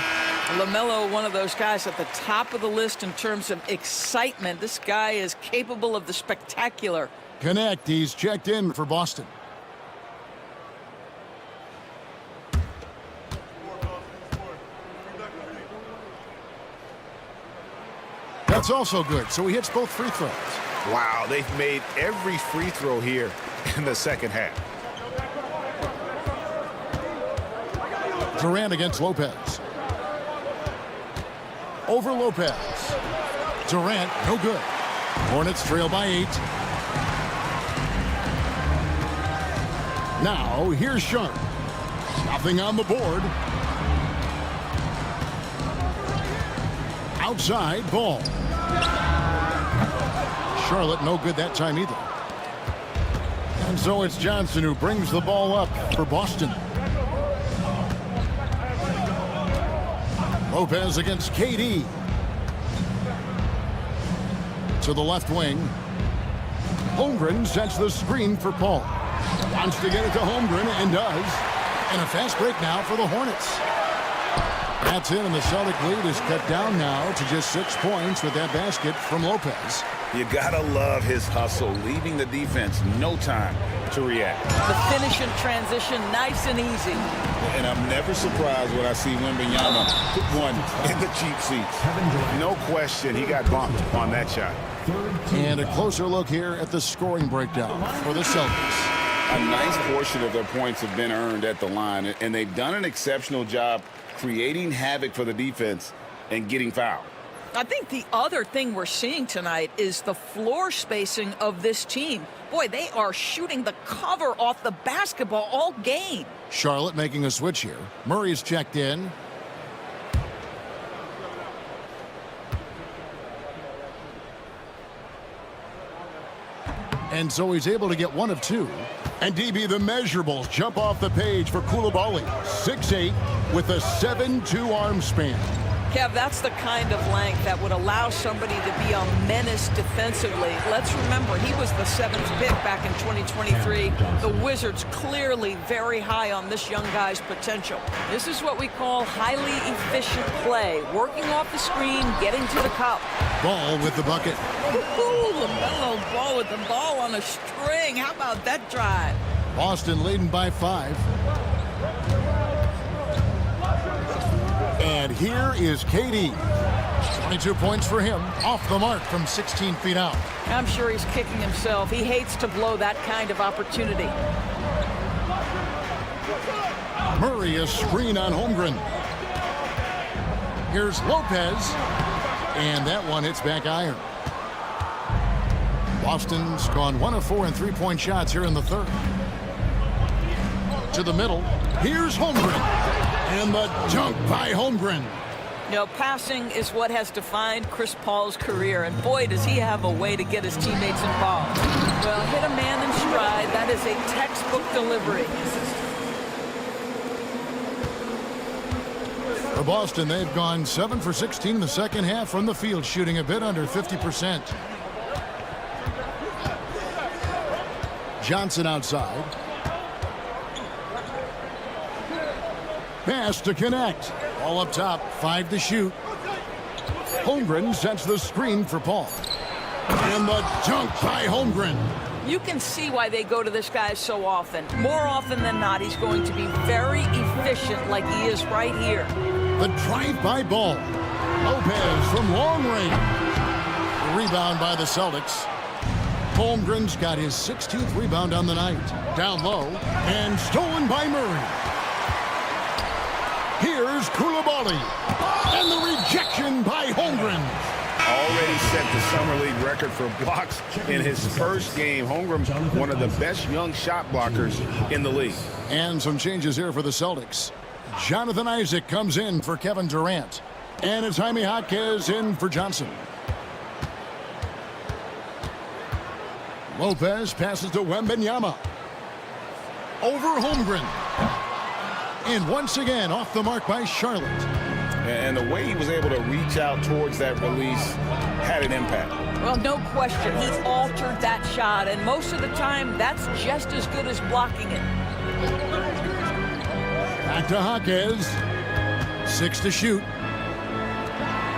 LaMelo, one of those guys at the top of the list in terms of excitement. This guy is capable of the spectacular. Connect, he's checked in for Boston. That's also good, so he hits both free throws. Wow, they've made every free throw here in the second half. Durant against Lopez. Over Lopez. Durant, no good. Hornets trail by 8. Now, here's Sharp. Nothing on the board. Outside, Ball. Charlotte, no good that time either. And so it's Johnson who brings the ball up for Boston. Lopez against KD. To the left wing. Holmgren sets the screen for Paul. Wants to get it to Holmgren and does. And a fast break now for the Hornets. That's in, and the Celtic lead is cut down now to just 6 points with that basket from Lopez. You gotta love his hustle, leaving the defense no time to react. The finish and transition, nice and easy. And I'm never surprised when I see Wembanyama put one in the cheap seats. No question, he got bumped on that shot. And a closer look here at the scoring breakdown for the Celtics. A nice portion of their points have been earned at the line, and they've done an exceptional job creating havoc for the defense and getting fouled. I think the other thing we're seeing tonight is the floor spacing of this team. Boy, they are shooting the cover off the basketball all game. Charlotte making a switch here. Murray's checked in. And so he's able to get 1 of 2. And DB, the measurables jump off the page for Coulibaly. 6'8" with a 7'2" arm span. Kev, that's the kind of length that would allow somebody to be a menace defensively. Let's remember, he was the 7th pick back in 2023. The Wizards clearly very high on this young guy's potential. This is what we call highly efficient play, working off the screen, getting to the cup. Ball with the bucket. Ooh, LaMelo Ball with the ball on a string. How about that drive? Boston leading by 5. And here is KD. 22 points for him. Off the mark from 16 feet out. I'm sure he's kicking himself. He hates to blow that kind of opportunity. Murray, a screen on Holmgren. Here's Lopez. And that one hits back iron. Boston's gone 1 of 4 in three-point shots here in the third. To the middle. Here's Holmgren. And the dunk by Holmgren. You know, passing is what has defined Chris Paul's career, and boy, does he have a way to get his teammates involved. Well, hit a man in stride. That is a textbook delivery. For Boston, they've gone 7 for 16 in the second half from the field, shooting a bit under 50%. Johnson outside. Pass to connect. All up top, 5 to shoot. Holmgren sets the screen for Paul. And the dunk by Holmgren. You can see why they go to this guy so often. More often than not, he's going to be very efficient like he is right here. The drive-by ball. Lopez from long range. The rebound by the Celtics. Holmgren's got his 16th rebound on the night. Down low and stolen by Murray. Here's Koulibaly. And the rejection by Holmgren. Already set the Summer League record for blocks in his first game. Holmgren, one of the best young shot blockers in the league. And some changes here for the Celtics. Jonathan Isaac comes in for Kevin Durant. And it's Jaime Jaquez in for Johnson. Lopez passes to Wembanyama. Over Holmgren. And once again, off the mark by Charlotte. And the way he was able to reach out towards that release had an impact. Well, no question. He altered that shot, and most of the time, that's just as good as blocking it. Back to Jaquez. 6 to shoot.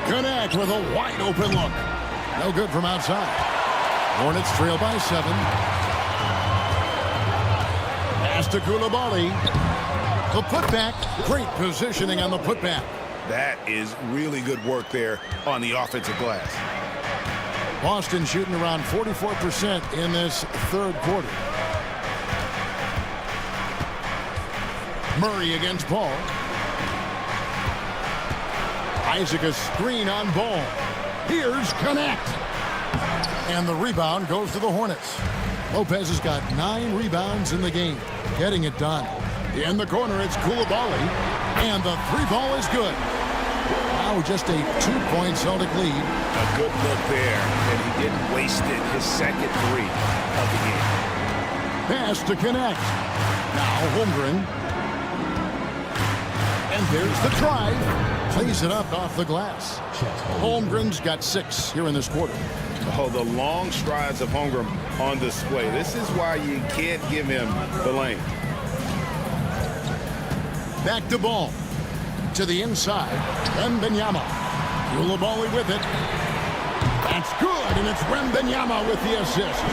Connect with a wide open look. No good from outside. Hornets trail by 7. Pass to Koulibaly. The putback. Great positioning on the putback. That is really good work there on the offensive glass. Boston shooting around 44% in this third quarter. Murray against Ball. Isaac a screen on Ball. Here's connect. And the rebound goes to the Hornets. Lopez has got 9 rebounds in the game. Getting it done. In the corner, it's Koulibaly. And the 3-ball is good. Now just a 2-point Celtic lead. A good look there, and he didn't waste it. His second 3 of the game. Pass to connect. Now Holmgren. And there's the drive. Plays it up off the glass. Holmgren's got 6 here in this quarter. Oh, the long strides of Holmgren on display. This is why you can't give him the lane. Back to Ball. To the inside. Wembanyama. Koulibaly with it. That's good, and it's Wembanyama with the assist.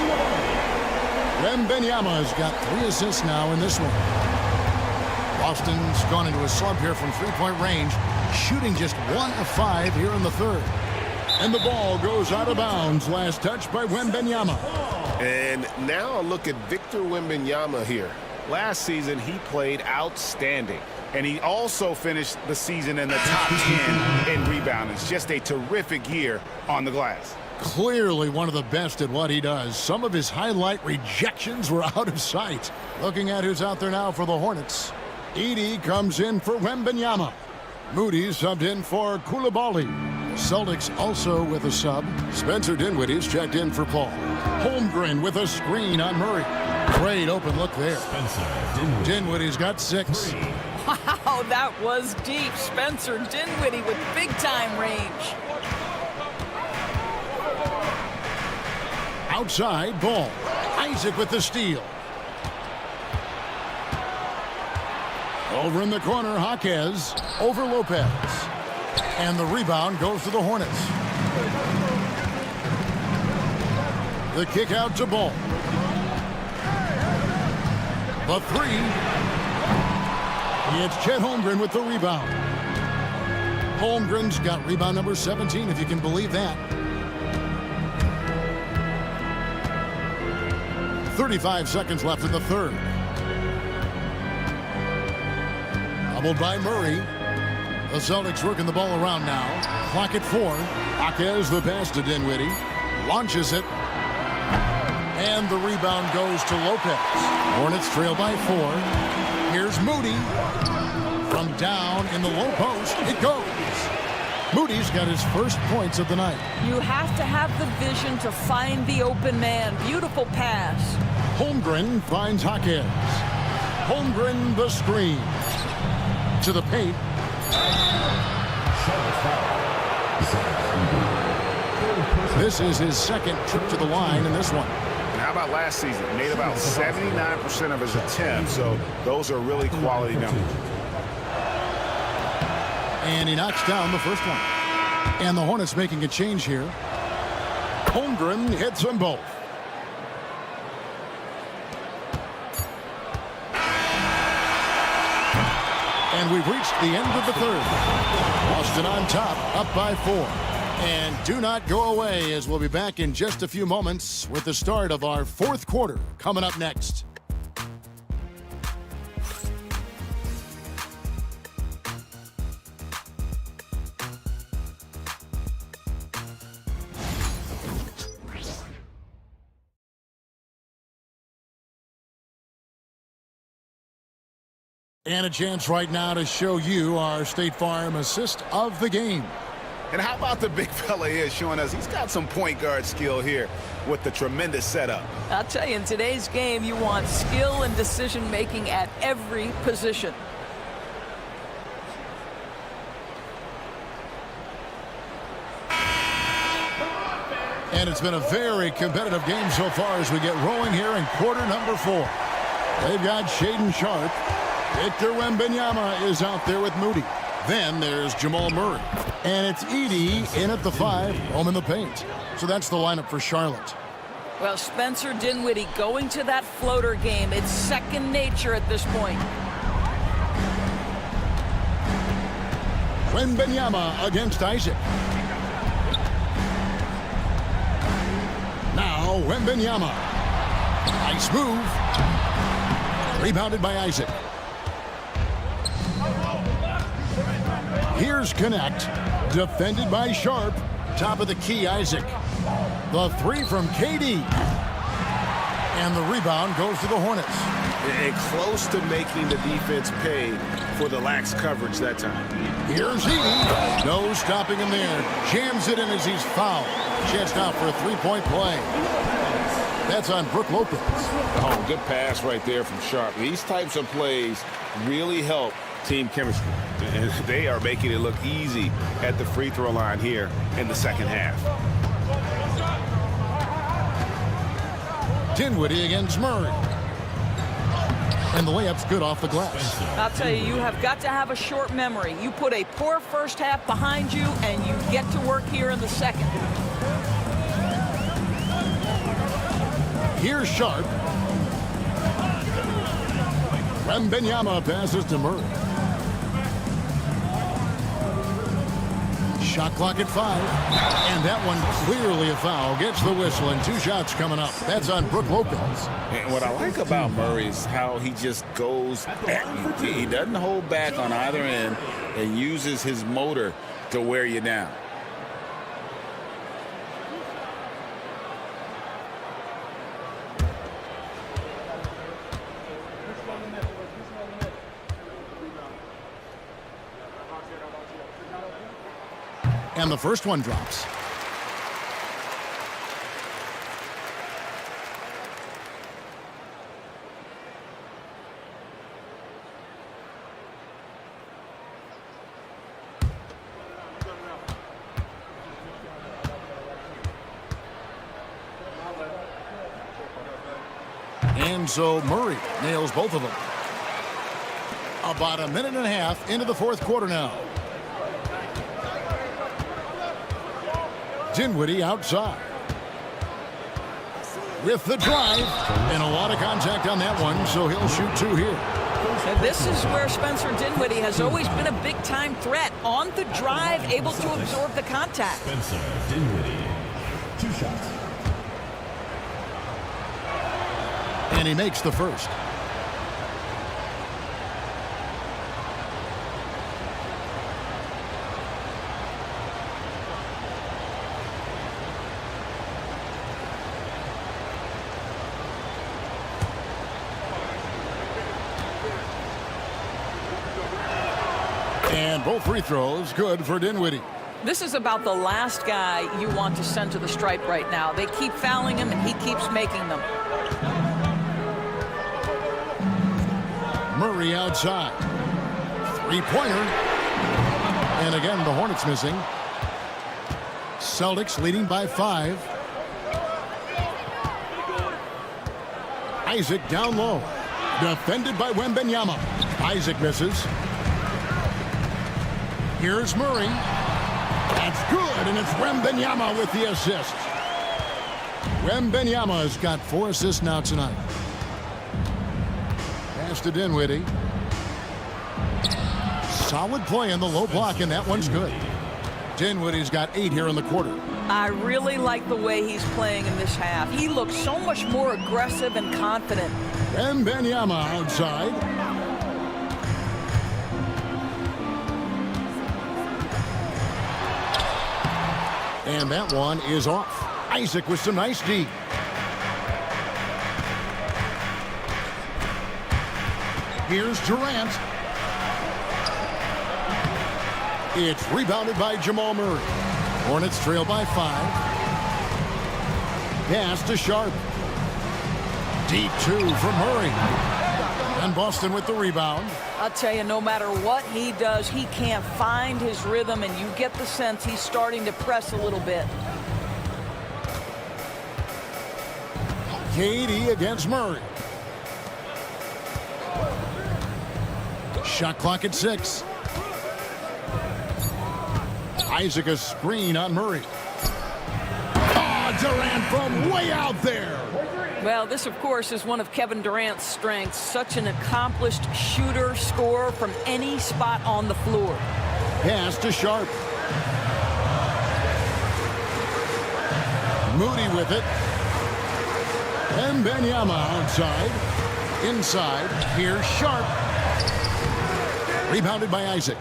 Wembanyama's got 3 assists now in this one. Boston's gone into a slump here from three-point range, shooting just 1 of 5 here in the third. And the ball goes out of bounds. Last touch by Wembanyama. And now a look at Victor Wembanyama here. Last season, he played outstanding. And he also finished the season in the top 10 in rebounding. It's just a terrific year on the glass. Clearly one of the best at what he does. Some of his highlight rejections were out of sight. Looking at who's out there now for the Hornets. Edey comes in for Wembanyama. Moody subbed in for Koulibaly. The Celtics also with a sub. Spencer Dinwiddie's checked in for Paul. Holmgren with a screen on Murray. Great open look there. Dinwiddie's got 6. Wow, that was deep. Spencer Dinwiddie with big-time range. Outside, Ball. Isaac with the steal. Over in the corner, Jaquez. Over Lopez. And the rebound goes to the Hornets. The kick out to Ball. The three. It's Chet Holmgren with the rebound. Holmgren's got rebound number 17, if you can believe that. 35 seconds left in the third. Doubled by Murray. The Celtics working the ball around now. Clock at 4. Jaquez the pass to Dinwiddie. Launches it. And the rebound goes to Lopez. Hornets trail by 4. Here's Moody. From down in the low post, it goes. Moody's got his first points of the night. You have to have the vision to find the open man. Beautiful pass. Holmgren finds Jaquez. Holmgren the screen. To the paint. This is his second trip to the line in this one. And how about last season? He made about 79% of his attempts, so those are really quality numbers. And he knocks down the first one. And the Hornets making a change here. Holmgren hits them both. And we've reached the end of the third. Boston on top, up by 4. And do not go away, as we'll be back in just a few moments with the start of our fourth quarter coming up next. And a chance right now to show you our State Farm assist of the game. And how about the big fella here showing us he's got some point guard skill here with the tremendous setup. I'll tell you, in today's game, you want skill and decision-making at every position. And it's been a very competitive game so far as we get rolling here in quarter number 4. They've got Shaedon Sharpe. Victor Wembanyama is out there with Moody. Then there's Jamal Murray. And it's Edey in at the 5, home in the paint. So that's the lineup for Charlotte. Well, Spencer Dinwiddie going to that floater game. It's second nature at this point. Wembanyama against Isaac. Now Wembanyama. Nice move. Rebounded by Isaac. Here's Connect. Defended by Sharpe. Top of the key, Isaac. The 3 from KD. And the rebound goes to the Hornets. And close to making the defense pay for the lax coverage that time. Here's Edey. No stopping him there. Jams it in as he's fouled. Chance now for a 3-point play. That's on Brook Lopez. Oh, good pass right there from Sharpe. These types of plays really help team chemistry. And they are making it look easy at the free throw line here in the second half. Dinwiddie against Murray. And the layup's good off the glass. I'll tell you, you have got to have a short memory. You put a poor first half behind you, and you get to work here in the second. Here's Sharpe. Wembanyama passes to Murray. Shot clock at 5. And that one clearly a foul. Gets the whistle, and 2 shots coming up. That's on Brook Lopez. And what I like about Murray is how he just goes at you. He doesn't hold back on either end and uses his motor to wear you down. And the first one drops. And so Murray nails both of them. About a minute and a half into the fourth quarter now. Dinwiddie outside. with the drive. And a lot of contact on that one, so he'll shoot 2 here. And this is where Spencer Dinwiddie has always been a big-time threat. On the drive, able to absorb the contact. Spencer Dinwiddie, 2 shots. And he makes the first. And both free throws good for Dinwiddie. This is about the last guy you want to send to the stripe right now. They keep fouling him, and he keeps making them. Murray outside. Three-pointer. And again, the Hornets missing. Celtics leading by 5. Isaac down low. Defended by Wembanyama. Isaac misses. Here's Murray. That's good, and it's Wembanyama with the assist. Wembanyama has got 4 assists now tonight. Pass to Dinwiddie. Solid play in the low block, and that one's good. Dinwiddie's got 8 here in the quarter. I really like the way he's playing in this half. He looks so much more aggressive and confident. Wembanyama outside. And that one is off. Isaac with some nice D. Here's Durant. It's rebounded by Jamal Murray. Hornets trail by 5. Pass to Sharp. Deep 2 from Murray. And Boston with the rebound. I'll tell you, no matter what he does, he can't find his rhythm, and you get the sense he's starting to press a little bit. KD against Murray. Shot clock at 6. Isaac a screen on Murray. Oh, Durant from way out there. Well, this, of course, is one of Kevin Durant's strengths. Such an accomplished shooter, scorer from any spot on the floor. Pass to Sharp. Moody with it. Wembanyama outside. Inside. Here's Sharp. Rebounded by Isaac.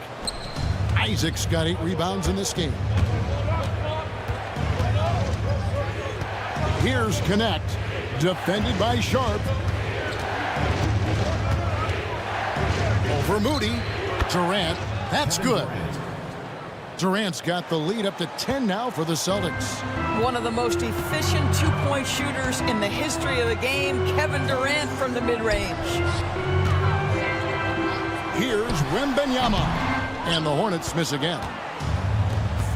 Isaac's got 8 rebounds in this game. Here's Connect. Defended by Sharp. Over Moody. Durant. That's good. Durant's got the lead up to 10 now for the Celtics. One of the most efficient two-point shooters in the history of the game, Kevin Durant from the mid-range. Here's Wembanyama. And the Hornets miss again.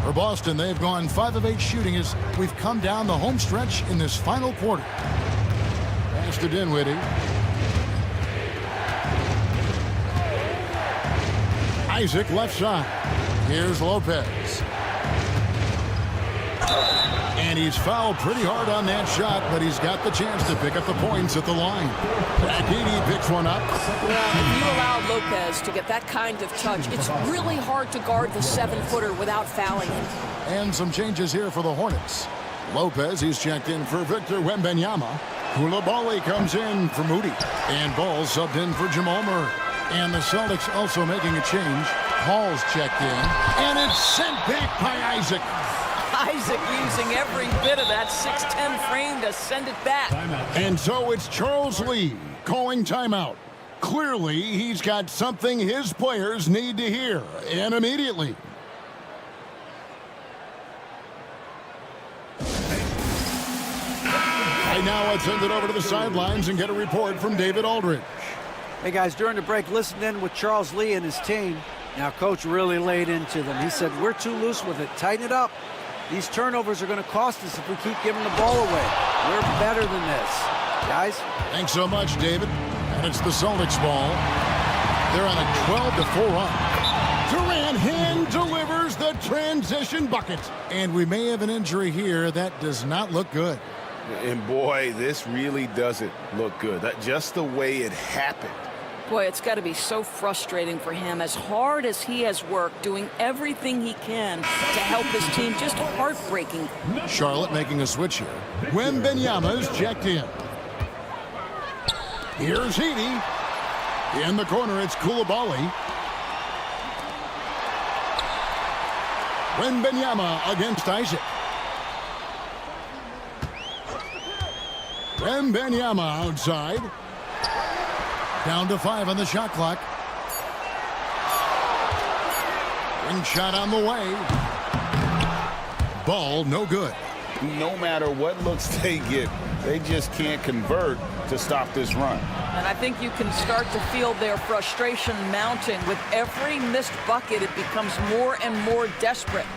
For Boston, they've gone 5 of 8 shooting as we've come down the home stretch in this final quarter. Pass to Dinwiddie. Isaac left side. Here's Lopez. And he's fouled pretty hard on that shot, but he's got the chance to pick up the points at the line. Rakini picks one up. Well, if you allow Lopez to get that kind of touch, it's really hard to guard the 7-footer without fouling him. And some changes here for the Hornets. Lopez, he's checked in for Victor Wembanyama. Koulibaly comes in for Moody. And Ball subbed in for Jamal Murray. And the Celtics also making a change. Hall's checked in. And it's sent back by Isaac. Isaac using every bit of that 6'10" frame to send it back. And so it's Charles Lee calling timeout. Clearly, he's got something his players need to hear, and immediately. Right now, let's send it over to the sidelines and get a report from David Aldridge. Hey, guys, during the break, listen in with Charles Lee and his team. Now, Coach really laid into them. He said, we're too loose with it. Tighten it up. These turnovers are going to cost us if we keep giving the ball away. We're better than this. Guys? Thanks so much, David. And it's the Celtics ball. They're on a 12-4 run. Durant hand delivers the transition bucket. And we may have an injury here. That does not look good. And boy, this really doesn't look good. Just the way it happened. Boy, it's got to be so frustrating for him. As hard as he has worked, doing everything he can to help his team, just heartbreaking. Charlotte making a switch here. Wembanyama's checked in. Here's Heaney. In the corner, it's Coulibaly. Wembanyama against Isaac. Wembanyama outside. Down to 5 on the shot clock. Ring shot on the way. Ball no good. No matter what looks they get, they just can't convert to stop this run. And I think you can start to feel their frustration mounting. With every missed bucket, it becomes more and more desperate.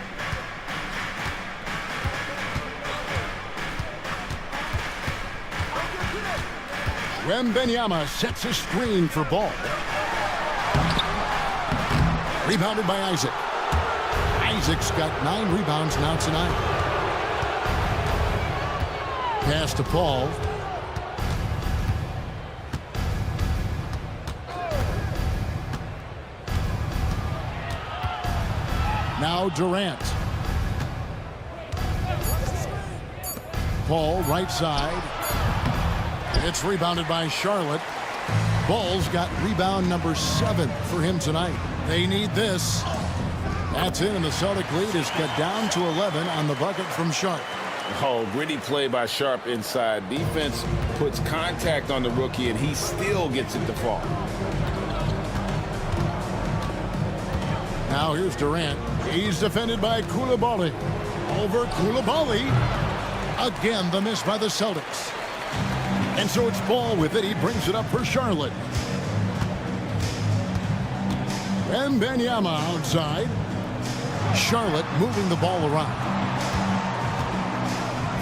Wembanyama sets a screen for Ball. Rebounded by Isaac. Isaac's got 9 rebounds now tonight. Pass to Paul. Now Durant. Paul right side. It's rebounded by Charlotte. Ball's got rebound number 7 for him tonight. They need this. That's it, and the Celtic lead is cut down to 11 on the bucket from Sharp. Oh, gritty play by Sharp inside. Defense puts contact on the rookie, and he still gets it to fall. Now here's Durant. He's defended by Coulibaly. Over Coulibaly. Again, the miss by the Celtics. And so it's Ball with it. He brings it up for Charlotte. Wembanyama outside. Charlotte moving the ball around.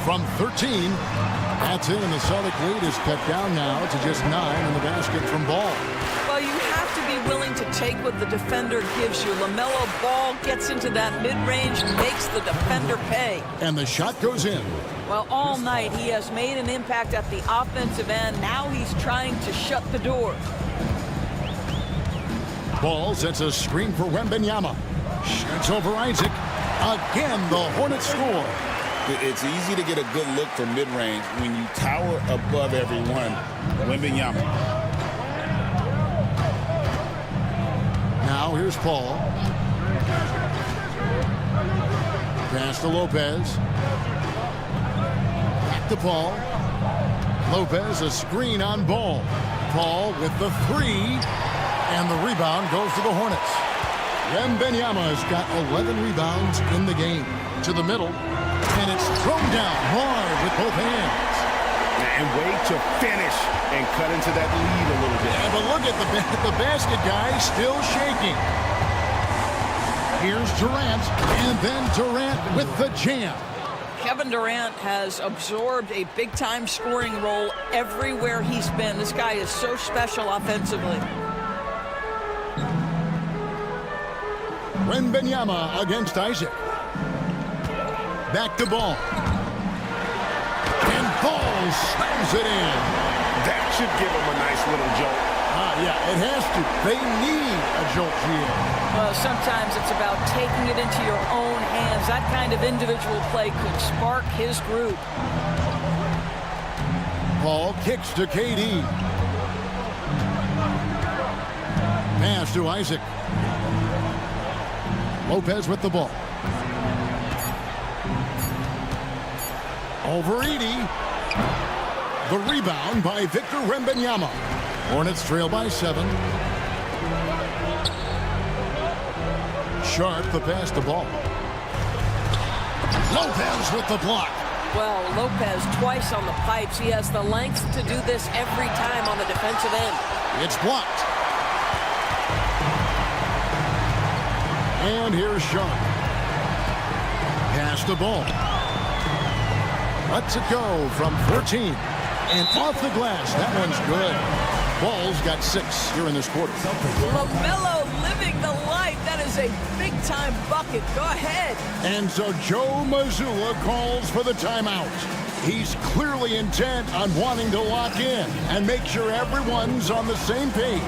From 13, that's it, and the Celtic lead is cut down now to just 9 in the basket from Ball. Well, you have to be willing to take what the defender gives you. LaMelo Ball gets into that mid-range, makes the defender pay. And the shot goes in. Well, all night he has made an impact at the offensive end. Now he's trying to shut the door. Ball sets a screen for Wembanyama. Shoots over Isaac. Again, the Hornets score. It's easy to get a good look from mid-range when you tower above everyone. Wembanyama. Now here's Paul. Pass to Lopez. Back to Paul. Lopez, a screen on Ball. Paul with the 3. And the rebound goes to the Hornets. Wembanyama has got 11 rebounds in the game. To the middle. And it's thrown down hard with both hands. And way to finish and cut into that lead a little bit. Yeah, but look at the basket guy still shaking. Here's Durant, and then Durant with the jam. Kevin Durant has absorbed a big-time scoring role everywhere he's been. This guy is so special offensively. Wembanyama against Isaac. Back to Ball. And Ball slams it in. That should give him a nice little jolt. Yeah, it has to. They need a jolt here. Well, sometimes it's about taking it into your own hands. That kind of individual play could spark his group. Ball kicks to KD. Pass to Isaac. Lopez with the ball. Over Edey. The rebound by Victor Wembanyama. Hornets trail by 7. Sharp the pass to Ball. Lopez with the block. Well, Lopez twice on the pipes. He has the length to do this every time on the defensive end. It's blocked. And here's Sharp. Pass the Ball. Lets it go from 14. And off the glass. That one's good. Ball's got 6 here in this quarter. LaMelo living the life. That is a big-time bucket. Go ahead. And so Joe Mazzulla calls for the timeout. He's clearly intent on wanting to lock in and make sure everyone's on the same page.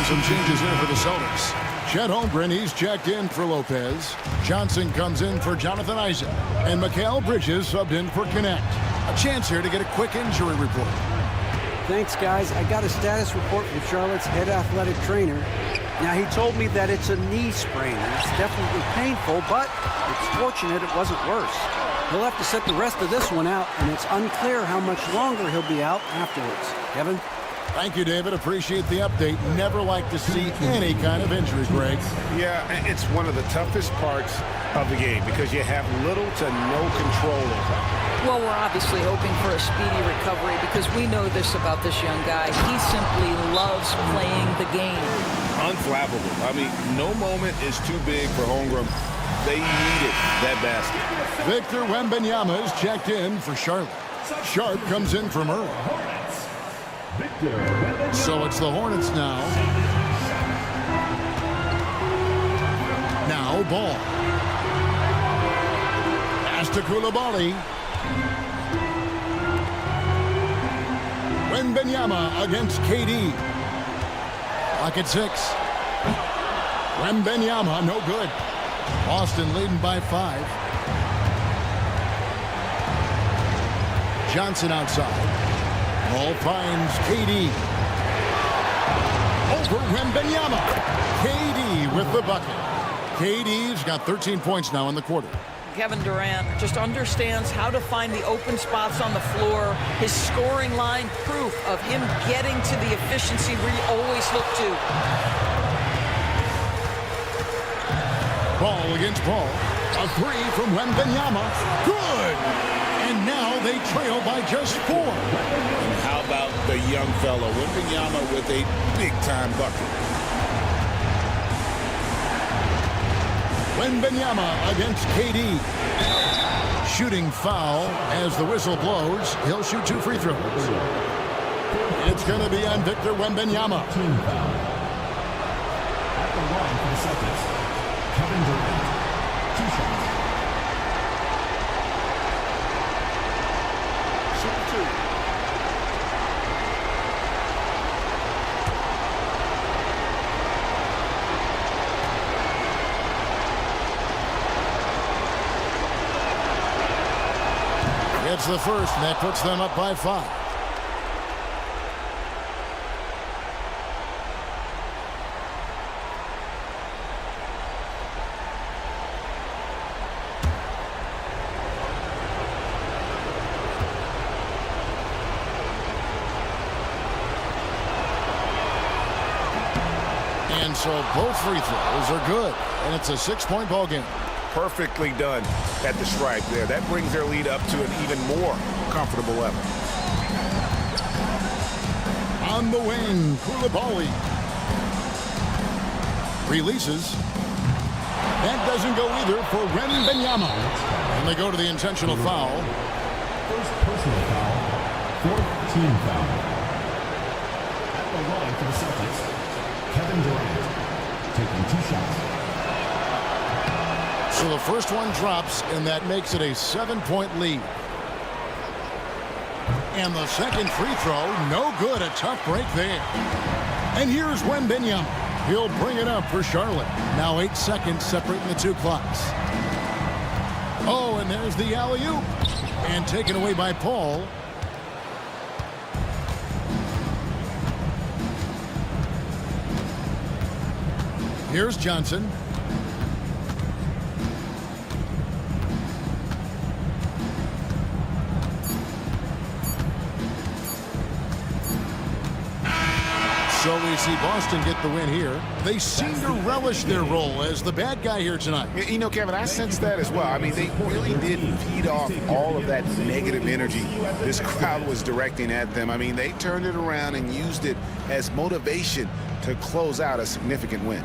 Some changes here for the Celtics. Chet Holmgren, he's checked in for Lopez. Johnson comes in for Jonathan Isaac. And Mikal Bridges subbed in for Connect. A chance here to get a quick injury report. Thanks, guys. I got a status report from Charlotte's head athletic trainer. Now, he told me that it's a knee sprain. It's definitely painful, but it's fortunate it wasn't worse. He'll have to sit the rest of this one out, and it's unclear how much longer he'll be out afterwards. Kevin? Thank you, David. Appreciate the update. Never like to see any kind of injury, Greg. Yeah, it's one of the toughest parts of the game because you have little to no control over it. Well, we're obviously hoping for a speedy recovery because we know this about this young guy. He simply loves playing the game. Unflappable. I mean, no moment is too big for Holmgren. They needed that basket. Victor Wembanyama is checked in for Charlotte. Sharp comes in from Earl. So it's the Hornets now. Now Ball. Pass to Coulibaly. Wembanyama against KD. Clock at 6. Wembanyama, no good. Boston leading by 5. Johnson outside. Ball finds KD. Over Wembanyama. KD with the bucket. KD's got 13 points now in the quarter. Kevin Durant just understands how to find the open spots on the floor. His scoring line, proof of him getting to the efficiency we always look to. Ball against Ball. A 3 from Wembanyama. Good! And now they trail by just 4. And how about the young fellow, Wembanyama, with a big-time bucket. Wembanyama against KD. Shooting foul as the whistle blows. He'll shoot 2 free throws. It's going to be on Victor Wembanyama. Team foul. At the line for the Celtics, Kevin Durant. 2 shots. It's the first, and that puts them up by 5. And so both free throws are good, and it's a 6-point ball game. Perfectly done at the stripe there. That brings their lead up to an even more comfortable level. On the wing, Coulibaly. Releases. That doesn't go either for Wembanyama. And they go to the intentional foul. First personal foul, 4th team foul. At the line for the Celtics, Kevin Durant taking 2 shots. So the first one drops, and that makes it a 7-point lead. And the second free throw, no good. A tough break there. And here's Wembanyama. He'll bring it up for Charlotte. Now 8 seconds separating the two clocks. Oh, and there's the alley-oop. And taken away by Paul. Here's Johnson. So we see Boston get the win here. They seem to relish their role as the bad guy here tonight. You know, Kevin, I sense that as well. I mean, they really did feed off all of that negative energy this crowd was directing at them. I mean, they turned it around and used it as motivation to close out a significant win.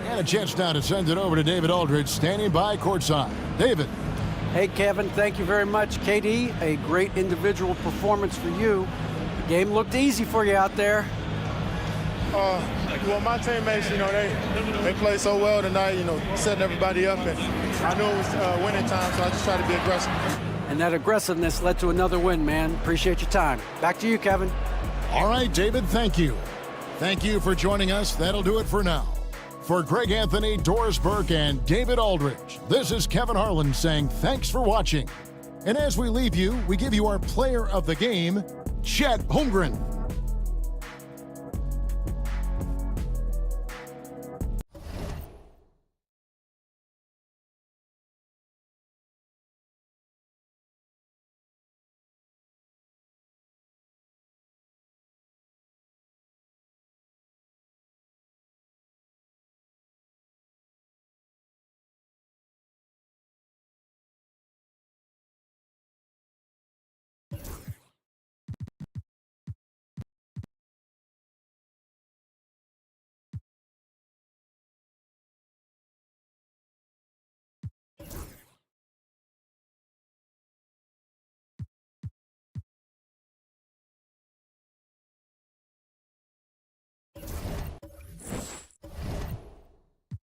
And a chance now to send it over to David Aldridge, standing by courtside. David. Hey, Kevin, thank you very much. KD, a great individual performance for you. The game looked easy for you out there. Well, my teammates, you know, they played so well tonight, you know, setting everybody up. And I knew it was winning time, so I just tried to be aggressive. And that aggressiveness led to another win, man. Appreciate your time. Back to you, Kevin. All right, David, thank you. Thank you for joining us. That'll do it for now. For Greg Anthony, Doris Burke, and David Aldridge, this is Kevin Harlan saying thanks for watching. And as we leave you, we give you our player of the game, Chet Holmgren.